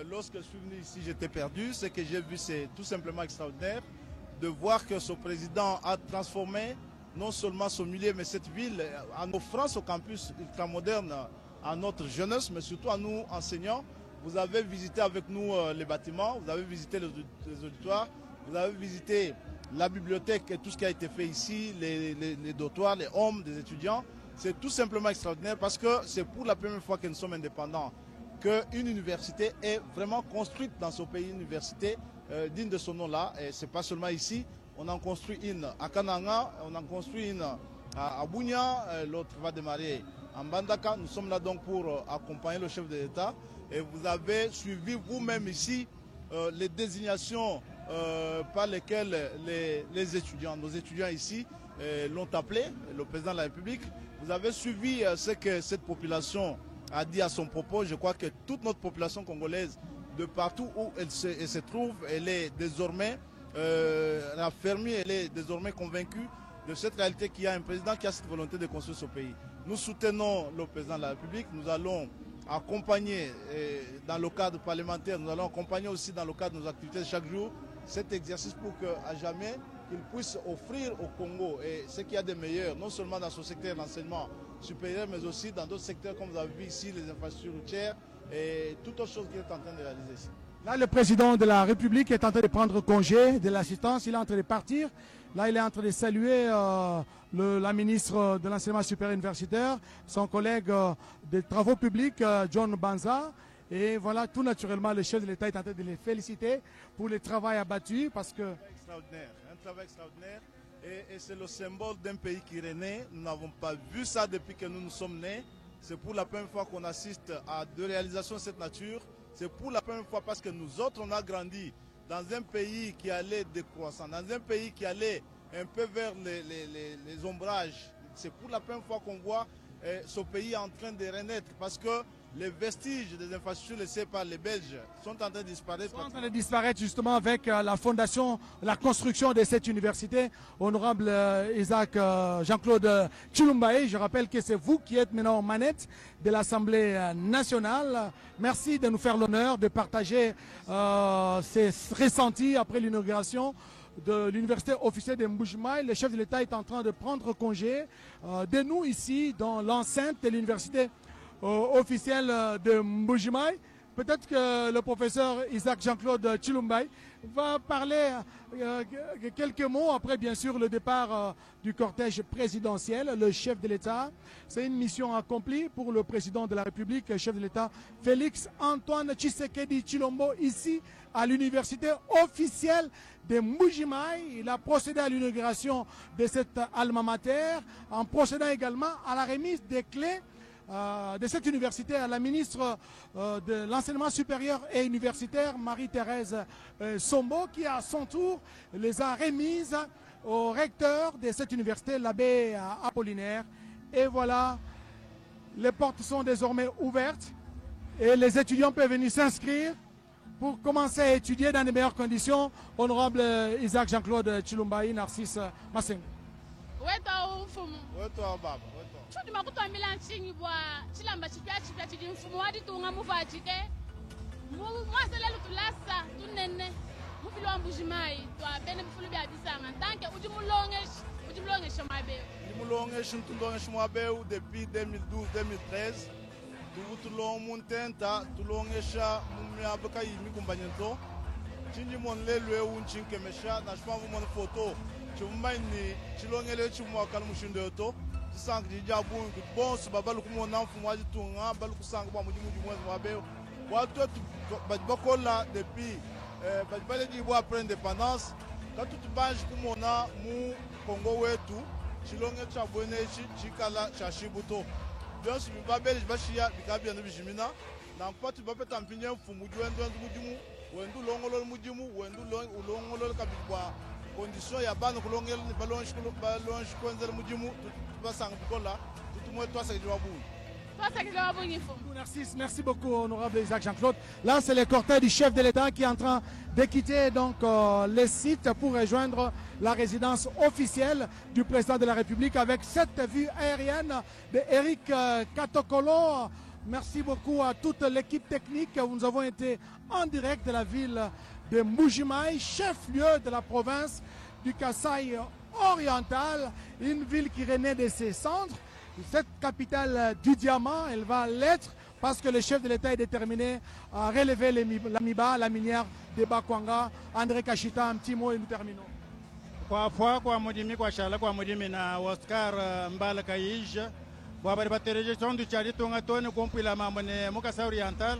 Lorsque je suis venu ici, j'étais perdu. Ce que j'ai vu, c'est tout simplement extraordinaire de voir que ce président a transformé non seulement son milieu, mais cette ville en offrant ce campus ultramoderne à notre jeunesse, mais surtout à nous enseignants. Vous avez visité avec nous les bâtiments, vous avez visité les auditoires, vous avez visité la bibliothèque et tout ce qui a été fait ici, les dortoirs, les hommes des étudiants. C'est tout simplement extraordinaire parce que c'est pour la première fois que nous sommes indépendants qu'une université est vraiment construite dans ce pays, une université digne de son nom-là. Et ce n'est pas seulement ici, on en construit une à Kananga, on en construit une à Bunia, l'autre va démarrer en Bandaka. Nous sommes là donc pour accompagner le chef de l'État. Et vous avez suivi vous-même ici les désignations par lesquelles les étudiants, nos étudiants ici, l'ont appelé, le président de la République. Vous avez suivi ce que cette population a dit à son propos. Je crois que toute notre population congolaise, de partout où elle se trouve, elle est désormais raffermie, elle est désormais convaincue de cette réalité qu'il y a un président qui a cette volonté de construire ce pays. Nous soutenons le président de la République, nous allons accompagner dans le cadre parlementaire, nous allons accompagner aussi dans le cadre de nos activités de chaque jour cet exercice pour qu'à jamais il puisse offrir au Congo et ce qu'il y a de meilleur, non seulement dans ce secteur d'enseignement supérieur, mais aussi dans d'autres secteurs comme vous avez vu ici, les infrastructures routières et toute autre chose qu'il est en train de réaliser ici. Là, le président de la République est en train de prendre congé de l'assistance, il est en train de partir. Là, il est en train de saluer la ministre de l'Enseignement supérieur universitaire, son collègue des travaux publics, John Banza. Et voilà, tout naturellement, le chef de l'État est en train de les féliciter pour le travail abattu parce que... Un travail extraordinaire. Et c'est le symbole d'un pays qui renaît. Nous n'avons pas vu ça depuis que nous sommes nés. C'est pour la première fois qu'on assiste à deux réalisations de cette nature. C'est pour la première fois parce que nous autres, on a grandi dans un pays qui allait décroissant, dans un pays qui allait un peu vers les ombrages. C'est pour la première fois qu'on voit ce pays en train de renaître parce que les vestiges des infrastructures laissées par les Belges sont en train de disparaître. Sont en train de disparaître justement avec la fondation, la construction de cette université. Honorable Isaac Jean-Claude Tshilombayi, je rappelle que c'est vous qui êtes maintenant aux manettes de l'Assemblée nationale. Merci de nous faire l'honneur de partager ces ressentis après l'inauguration de l'université officielle de Mbuji-Mayi. Le chef de l'État est en train de prendre congé de nous ici dans l'enceinte de l'université officielle de Mbuji-Mayi. Peut-être que le professeur Isaac Jean-Claude Tshilombayi va parler quelques mots après bien sûr le départ du cortège présidentiel, le chef de l'État. C'est une mission accomplie pour le président de la République, le chef de l'État Félix Antoine Tshisekedi Tshilombo, ici à l'université officielle de Mbuji-Mayi. Il a procédé à l'inauguration de cette alma mater en procédant également à la remise des clés de cette université à la ministre de l'Enseignement supérieur et universitaire, Marie-Thérèse Sombo, qui à son tour les a remises au recteur de cette université, l'abbé Apollinaire. Et voilà, les portes sont désormais ouvertes et les étudiants peuvent venir s'inscrire pour commencer à étudier dans les meilleures conditions. Honorable Isaac Jean-Claude Tshilombayi, Narcisse Massengo. Chudi makuto amila nchingi bwa chilamba chipya chidi mfumo wadi tunga mufachike mwasele lutulasa tunene mufilo wa Mbuji-Mayi twa bene mufulu bya bisanga tanke ujimulongesha mwabewu ujimulongesha mtulongesha mwabewu depuis 2012-2013 nous vous tulong muntenta tulong esha mumya baka yimi kumbanyanto chinji mon lelwe un chinke mesha na shpa mon photo chumaini chilongele chumwa kalmushindo to sang di jabu bon su babalu kumo na fumwa jitunga balu kusang ba mujimu mwezi wabe watu bakola depuis bale di bo après indépendance quand tu banges kumo na mu Congo wetu chilonge cha bwenechi chikala cha shibuto bien su babele bashia bikabia no bijimina na mpatu bapeta mpinye mfumu jwendo mujimu wendu longolo mujimu wendu longolo kabibwa condition ya bana kulongela ni balonge kwenzel mujimu basang bukola tutumwe twasa kijabu. Merci beaucoup, honorable Isaac Jean-Claude. Là, c'est le cortège du chef de l'État qui est en train de quitter donc, le site pour rejoindre la résidence officielle du président de la République avec cette vue aérienne d'Éric Katokolo. Merci beaucoup à toute l'équipe technique. Nous avons été en direct de la ville de Mbuji-Mayi, chef-lieu de la province du Kasaï oriental, une ville qui renaît de ses cendres. Cette capitale du diamant, elle va l'être parce que le chef de l'État est déterminé à relever l'amiba, la minière de Bakwanga. André Kachita, un petit mot et nous terminons. Kwa fois kwa mudimi kwa shala kwa mudimi na Oscar Mbala Kaij kwa bari batereje chondu chari tonga tone kompila mamone Mukasa oriental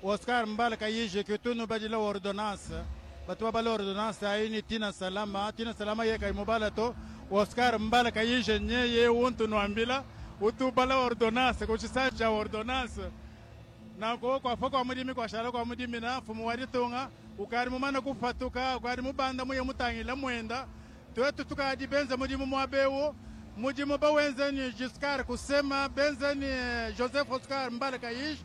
Oscar Mbala Kaij que tout nous badila ordonnance batwa bala ordonnance ayini tina salama ye kai mobala to Oscar Mbala Kaij nye ye wontu no ambila utu bala ordonnance ko chisacha ordonnance na ko kwa foko mudimi kwa shala kwa mudimi na fumu wari tonga ukari mumana kufatuka ukari mubanda muye mutangila mwenda twetu tukadibenza mudimu mwabewo mudimu bawenzeni Giscard kusema benzeni Joseph Oscar Mbala Kaij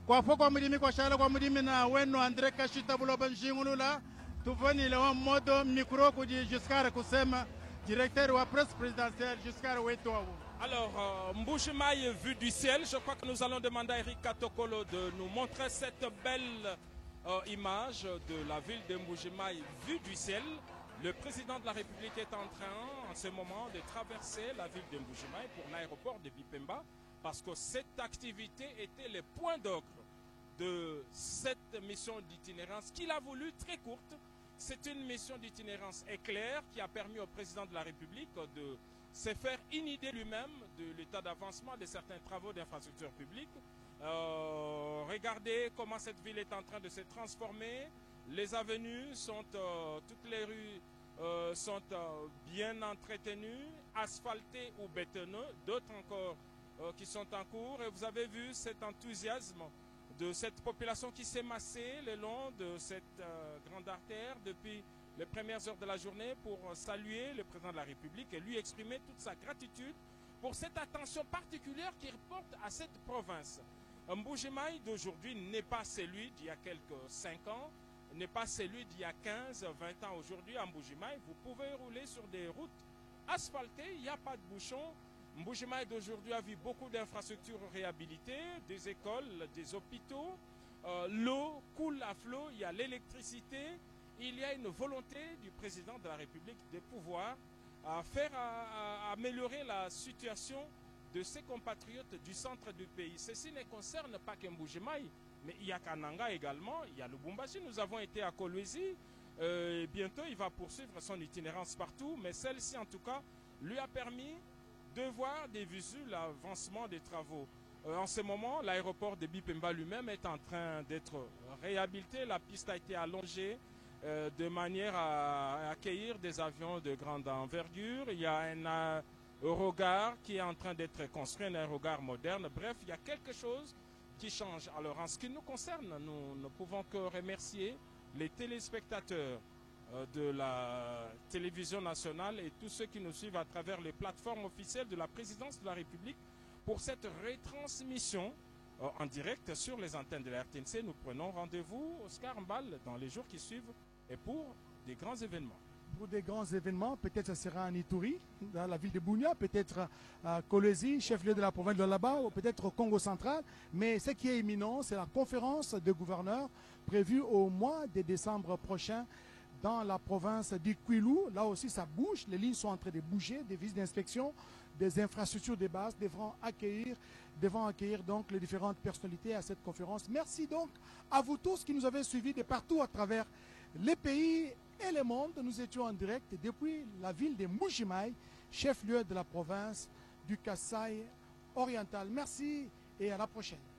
kwa foko mudimi kwa shala kwa mudimi na weno André Kachita buloba njingulula tuvani le wa modo micro ku di Giscard kusema directeur wa presse présidentielle Giscard Wetoawo. Alors, Mbuji-Mayi, vue du ciel, je crois que nous allons demander à Eric Katokolo de nous montrer cette belle image de la ville de Mbuji-Mayi, vue du ciel. Le président de la République est en train, en ce moment, de traverser la ville de Mbuji-Mayi pour l'aéroport de Bipemba, parce que cette activité était le point d'orgue de cette mission d'itinérance qu'il a voulu très courte. C'est une mission d'itinérance éclair qui a permis au président de la République de se faire une idée lui-même de l'état d'avancement de certains travaux d'infrastructure publique. Regardez comment cette ville est en train de se transformer. Les avenues sont, toutes les rues sont bien entretenues, asphaltées ou bétonneuses, d'autres encore qui sont en cours. Et vous avez vu cet enthousiasme de cette population qui s'est massée le long de cette grande artère depuis les premières heures de la journée pour saluer le président de la République et lui exprimer toute sa gratitude pour cette attention particulière qu'il porte à cette province. Mbuji-Mayi d'aujourd'hui n'est pas celui d'il y a quelques 5 ans, n'est pas celui d'il y a 15, 20 ans. Aujourd'hui, à Mbuji-Mayi, vous pouvez rouler sur des routes asphaltées, il n'y a pas de bouchons. Mbuji-Mayi d'aujourd'hui a vu beaucoup d'infrastructures réhabilitées, des écoles, des hôpitaux. L'eau coule à flot, il y a l'électricité. Il y a une volonté du président de la République de pouvoir améliorer la situation de ses compatriotes du centre du pays. Ceci ne concerne pas que Mbuji-Mayi, mais il y a Kananga également, il y a Lubumbashi, nous avons été à Kolwezi. Bientôt, il va poursuivre son itinérance partout, mais celle-ci, en tout cas, lui a permis de voir des visu l'avancement des travaux. En ce moment, l'aéroport de Bipemba lui-même est en train d'être réhabilité. La piste a été allongée de manière à accueillir des avions de grande envergure. Il y a un aérogare qui est en train d'être construit, un aérogare moderne. Bref, il y a quelque chose qui change. Alors, en ce qui nous concerne, nous ne pouvons que remercier les téléspectateurs de la télévision nationale et tous ceux qui nous suivent à travers les plateformes officielles de la présidence de la République pour cette retransmission en direct sur les antennes de la RTNC. Nous prenons rendez-vous, Oscar Mbal, dans les jours qui suivent et pour des grands événements. Pour des grands événements, peut-être ce sera en Ituri, dans la ville de Bunia, peut-être à Kolwezi, chef-lieu de la province de là-bas, ou peut-être au Congo central. Mais ce qui est imminent, c'est la conférence de gouverneurs prévue au mois de décembre prochain dans la province du Kwilu. Là aussi, ça bouge. Les lignes sont en train de bouger, des visites d'inspection des infrastructures de base devant accueillir donc les différentes personnalités à cette conférence. Merci donc à vous tous qui nous avez suivis de partout à travers les pays et le monde. Nous étions en direct depuis la ville de Mbuji-Mayi, chef-lieu de la province du Kasaï oriental. Merci et à la prochaine.